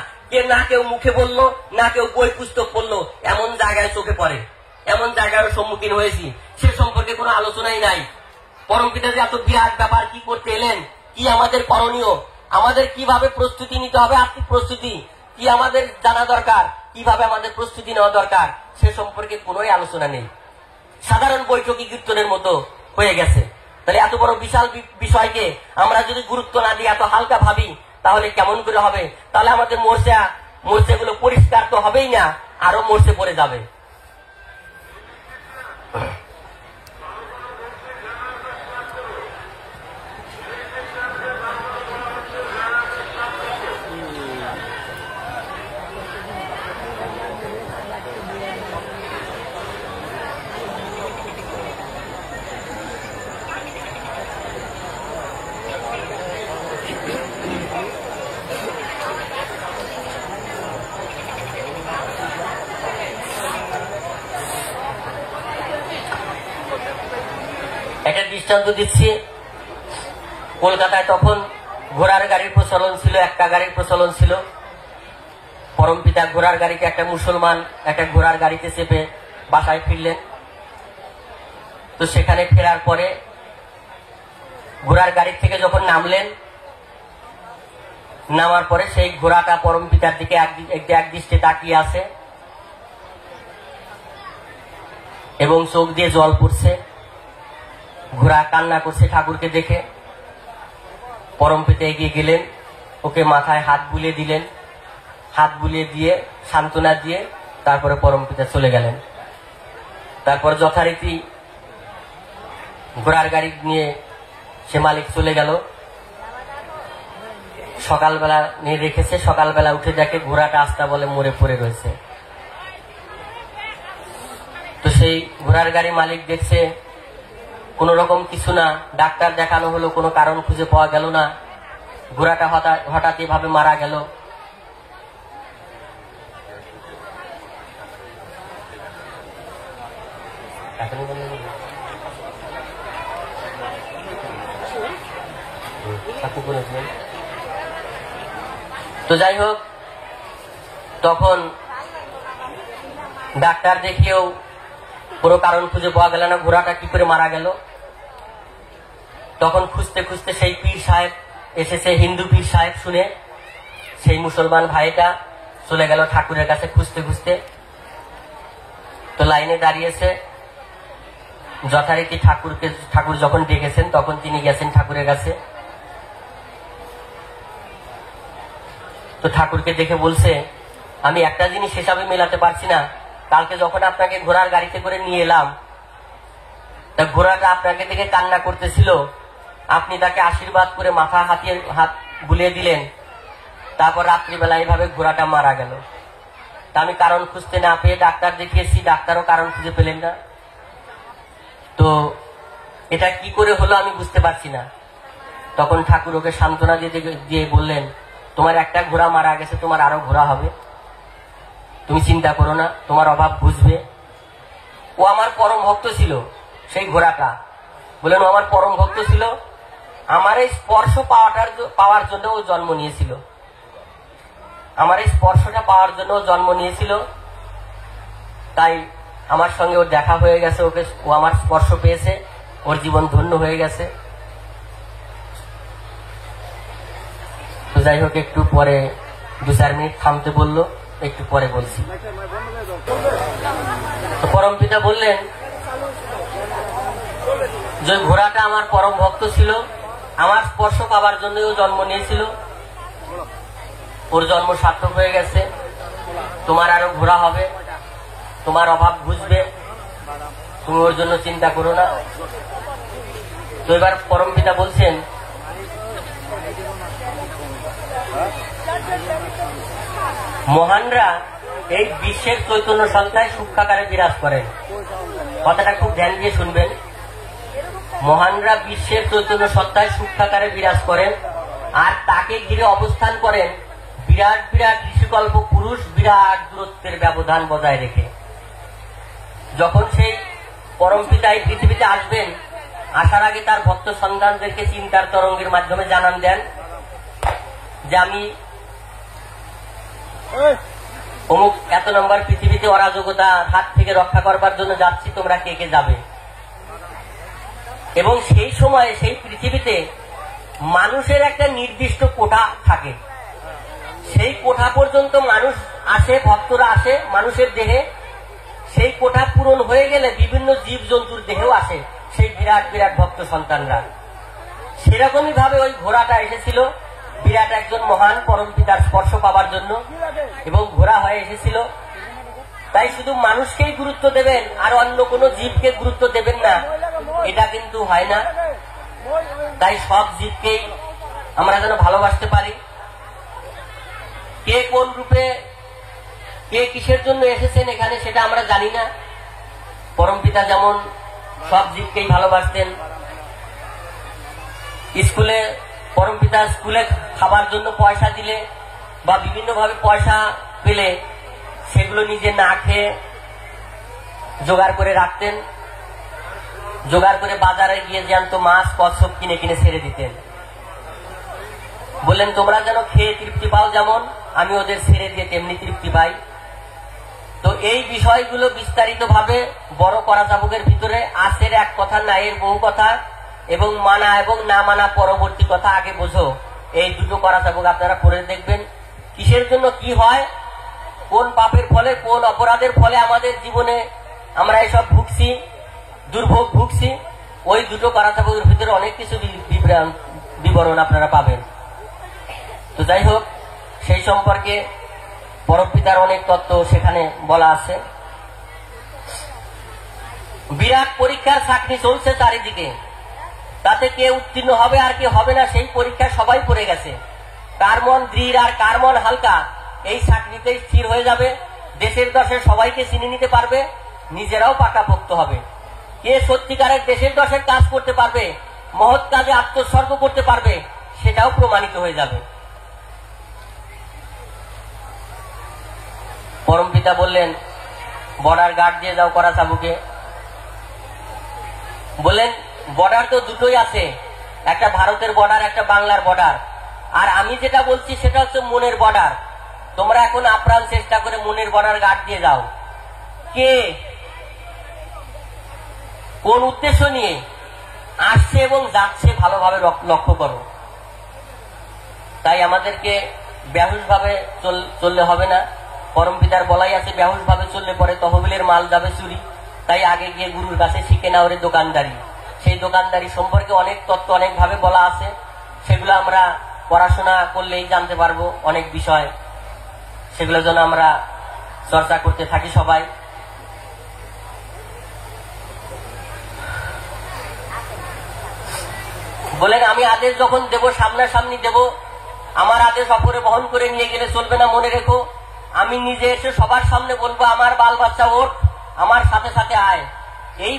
না কেউ মুখে বললো, না কেউ বই পুস্তক পড়লো। এমন জায়গায় চোখে পড়ে, এমন জায়গার সম্মুখীন হয়েছি, সে সম্পর্কে কোনো আলোচনাই নাই। পরমপিতা যে এত বিরাট ব্যাপার কি করতে এলেন, কি আমাদের করণীয়, আমাদের কিভাবে প্রস্তুতি নিতে হবে, আর্থিক প্রস্তুতি কি আমাদের জানা দরকার, কিভাবে আমাদের প্রস্তুতি নেওয়া দরকার, সে সম্পর্কে কোনোই আলোচনা নেই। সাধারণ বৈঠকি কীর্তনের মতো হয়ে গেছে। তাহলে এত বড় বিশাল বিষয়কে আমরা যদি গুরুত্ব না দিই, এত হালকা ভাবি, তাহলে কেমন করে হবে? তাহলে আমাদের মোর্চাগুলো পরিষ্কার তো হবেই না, আরো মোর্চে পড়ে যাবে। একটা দৃষ্টান্ত দিচ্ছি। কলকাতায় তখন ঘোড়ার গাড়ির প্রচলন ছিল, একটা গাড়ির প্রচলন ছিল। পরমপিতা ঘোড়ার গাড়িতে, একটা মুসলমান একটা ঘোড়ার গাড়িতে চেপে বাসায় ফিরলেন। তো সেখানে ফেরার পরে ঘোড়ার গাড়ির থেকে যখন নামলেন, নামার পরে সেই ঘোড়াটা পরমপিতার দিকে এক দৃষ্টে তাকিয়ে আছে এবং চোখ দিয়ে জল পড়ছে। ঘোড়া কান্না করছে ঠাকুরকে দেখে। পরমপিতা এগিয়ে গেলেন, ওকে মাথায় হাত বুলিয়ে দিলেন, হাত বুলিয়ে দিয়ে সান্ত্বনা দিয়ে তারপরে পরমপিতা চলে গেলেন। তারপর যথারীতি ঘোড়ার গাড়ি নিয়ে সে মালিক চলে গেল। সকালবেলা নিয়ে রেখেছে, সকালবেলা উঠে দেখে ঘোড়াটা আস্তা বলে মরে পড়ে রয়েছে। তো সেই ঘোড়ার গাড়ি মালিক দেখছে কোন রকম কিছু না, ডাক্তার দেখানো হলো, কোনো কারণ খুঁজে পাওয়া গেল না, ঘোড়াটা হঠাৎ এভাবে মারা গেল। তো যাই হোক, তখন ডাক্তার দেখিয়েও কোনো কারণ খুঁজে পাওয়া গেল না, ঘোড়াটা কি করে মারা গেল। তখন খুঁজতে খুঁজতে সেই পীর সাহেব এসেছে, হিন্দু পীর সাহেব শুনে সেই মুসলমান ভাইটা চলে গেল ঠাকুরের কাছে খুঁজতে খুঁজতে। তো লাইনে দাঁড়িয়েছে, যথারীতি ঠাকুর যখন ডেকেছেন তখন তিনি গেছেন ঠাকুরের কাছে। তো ঠাকুরকে দেখে বলছে, আমি একটা জিনিস হিসাবে মেলাতে পারছি না, কালকে যখন আপনাকে ঘোড়ার গাড়িতে করে নিয়ে এলাম, তা ঘোড়াটা আপনাকে দেখে কান্না করতেছিল, আপনি তাকে আশীর্বাদ করে মাথা হাত বুলিয়ে দিলেন, তারপর রাত্রিবেলা এইভাবে ঘোড়াটা মারা গেল। তা আমি কারণ খুঁজতে না পেয়ে ডাক্তার দেখিয়েছি, ডাক্তারও কারণ খুঁজে পেলেন না। তো এটা কি করে হলো আমি বুঝতে পারছি না। তখন ঠাকুর ওকে সান্ত্বনা দিয়ে বললেন, তোমার একটা ঘোড়া মারা গেছে, তোমার আরো ঘোড়া হবে, তুমি চিন্তা করো না, তোমার অভাব বুঝবে। ও আমার পরম ভক্ত ছিল। সেই ঘোড়াটা বললেন, ও আমার পরম ভক্ত ছিল, আমার এই স্পর্শ পাওয়ার জন্য ও জন্ম নিয়েছিল, আমার এই স্পর্শটা পাওয়ার জন্য ও জন্ম নিয়েছিল, তাই আমার সঙ্গে ওর দেখা হয়ে গেছে, ও আমার স্পর্শ পেয়েছে, ওর জীবন ধন্য হয়ে গেছে। তো যাই হোক, একটু পরে 2-4 মিনিট থামতে বললো, একটু পরে বলছি। তো পরমপিতা বললেন যে ঘোড়াটা আমার পরম ভক্ত ছিল, আমার স্পর্শ পাওয়ার জন্য ও জন্ম নিয়েছিল, ওর জন্ম সার্থক হয়ে গেছে, তোমার আরো ঘোড়া হবে, তোমার অভাব বুঝবে, তুমি ওর জন্য চিন্তা করো না। তো এবার পরমপিতা বলছেন, মহানরা এই বিশ্বের চৈতন্য সত্তায় সূক্ষ্মাকারে বিরাজ করেন। কথাটা খুব ধ্যান দিয়ে শুনবেন। মহানরা বিশ্বের চৈতন্য সত্তায় সূক্ষ্মাকারে বিরাজ করেন, আর তাকে ঘিরে অবস্থান করেন বিরাট বিরাট ঋষিকল্প পুরুষ, বিরাট দূরত্বের ব্যবধান বজায় রেখে। যখন সেই পরমপিতা এই পৃথিবীতে আসবেন, আসার আগে তার ভক্ত সন্তানদেরকে চিন্তার তরঙ্গের মাধ্যমে জানান দেন যে আমি অমুক এত নম্বর পৃথিবীতে অরাজকতার হাত থেকে রক্ষা করবার জন্য যাচ্ছি, তোমরা কে কে যাবে। এবং সেই সময়ে সেই পৃথিবীতে মানুষের একটা নির্দিষ্ট কোঠা থাকে, সেই কোঠা পর্যন্ত মানুষ আসে, ভক্তরা আসে মানুষের দেহে। সেই কোঠা পূরণ হয়ে গেলে বিভিন্ন জীব জন্তুর দেহেও আসে সেই বিরাট বিরাট ভক্ত সন্তানরা। সেরকমই ভাবে ওই ঘোড়াটা এসেছিল বিরাট একজন মহান পরমপিতার স্পর্শ পাওয়ার জন্য, এবং ঘোড়া হয়ে এসেছিল। তাই শুধু মানুষকেই গুরুত্ব দেবেন আর অন্য কোনো জীবকে গুরুত্ব দেবেন না, এটা কিন্তু হয় না। তাই সব জীবকেই আমরা যেন ভালোবাসতে পারি। কে কোন রূপে, কে কিসের জন্য এসেছেন এখানে, সেটা আমরা জানি না। পরমপিতা যেমন সব জীবকেই ভালোবাসতেন। স্কুলে পরমপিতা স্কুলে খাবার জন্য পয়সা দিলে বা বিভিন্ন ভাবে পয়সা পেলে সেগুলো নিজে না খেয়ে জোগাড় করে রাখতেন, জোগাড় করে বাজারে গিয়ে জ্যান্ত মাছ কচ্ছপ কিনে কিনে ছেড়ে দিতেন। বললেন, তোমরা যেন খেয়ে তৃপ্তি পাও, যেমন আমি ওদের ছেড়ে দিয়ে তেমনি তৃপ্তি পাই। তো এই বিষয়গুলো বিস্তারিত ভাবে বড় করা চাবুকের ভিতরে আসের এক কথা, নায়ের বহু কথা, এবং মানা এবং না মানা পরবর্তী কথা। আগে বোঝো, এই দুটো করা চাবুক আপনারা পড়ে দেখবেন কিসের জন্য কি হয়, কোন পাপের ফলে, কোন অপরাধের ফলে আমাদের জীবনে আমরা এসব ভুগছি, দুর্ভোগ ভুগছি। ওই দুটো করা চাবুকের ভিতরে অনেক কিছু বিবরণ আপনারা পাবেন। তো যাই হোক, সেই সম্পর্কে পরমপিতার অনেক তত্ত্ব সেখানে বলা আছে। বিরাট পরীক্ষার চাকরি চলছে চারিদিকে, তাতে কে উত্তীর্ণ হবে আর কে হবে না সেই পরীক্ষা সবাই পড়ে গেছে। কার মন দৃঢ় আর কার মন হালকা, এই চাকরিতেই স্থির হয়ে যাবে। দেশের দশে সবাইকে চিনে নিতে পারবে, নিজেরাও পাকাপোক্ত হবে। কে সত্যিকারের দেশের দশের কাজ করতে পারবে, মহৎ কাজে আত্মোৎসর্গ করতে পারবে, সেটাও প্রমাণিত হয়ে যাবে। পরমপিতা বললেন, বর্ডার গার্ড দিয়ে যাও করা চাবুকে। বললেন, বর্ডার তো দুটোই আছে, একটা ভারতের বর্ডার, একটা বাংলার বর্ডার। আর আমি যেটা বলছি সেটা হচ্ছে মনের বর্ডার। তোমরা এখন আপ্রাণ চেষ্টা করে মনের বর্ডার গার্ড দিয়ে যাও। কে কোন উদ্দেশ্য নিয়ে আসছে এবং যাচ্ছে ভালোভাবে লক্ষ্য করো। তাই আমাদেরকে বেহুশ ভাবে চললে হবে না। পরমপিতার বলাই আছে, বেহুশ ভাবে চললে পরে তহবিলের মাল যাবে চুরি। তাই আগে গিয়ে গুরুর কাছে শিখে নাও রে দোকানদারি। সেই দোকানদারি সম্পর্কে অনেক তত্ত্ব অনেক ভাবে বলা আছে, সেগুলো আমরা পড়াশোনা করলেই জানতে পারবো অনেক বিষয়। সেগুলো যেন আমরা চর্চা করতে থাকি সবাই। বলেন, আমি আদেশ যখন দেব সামনাসামনি দেব, আমার আদেশ অপরে বহন করে নিয়ে গেলে চলবে না। মনে রেখো, আমি নিজে এসে সবার সামনে বলবো, আমার বাল বাচ্চা ওঠ, আমার সাথে সাথে আয়। এই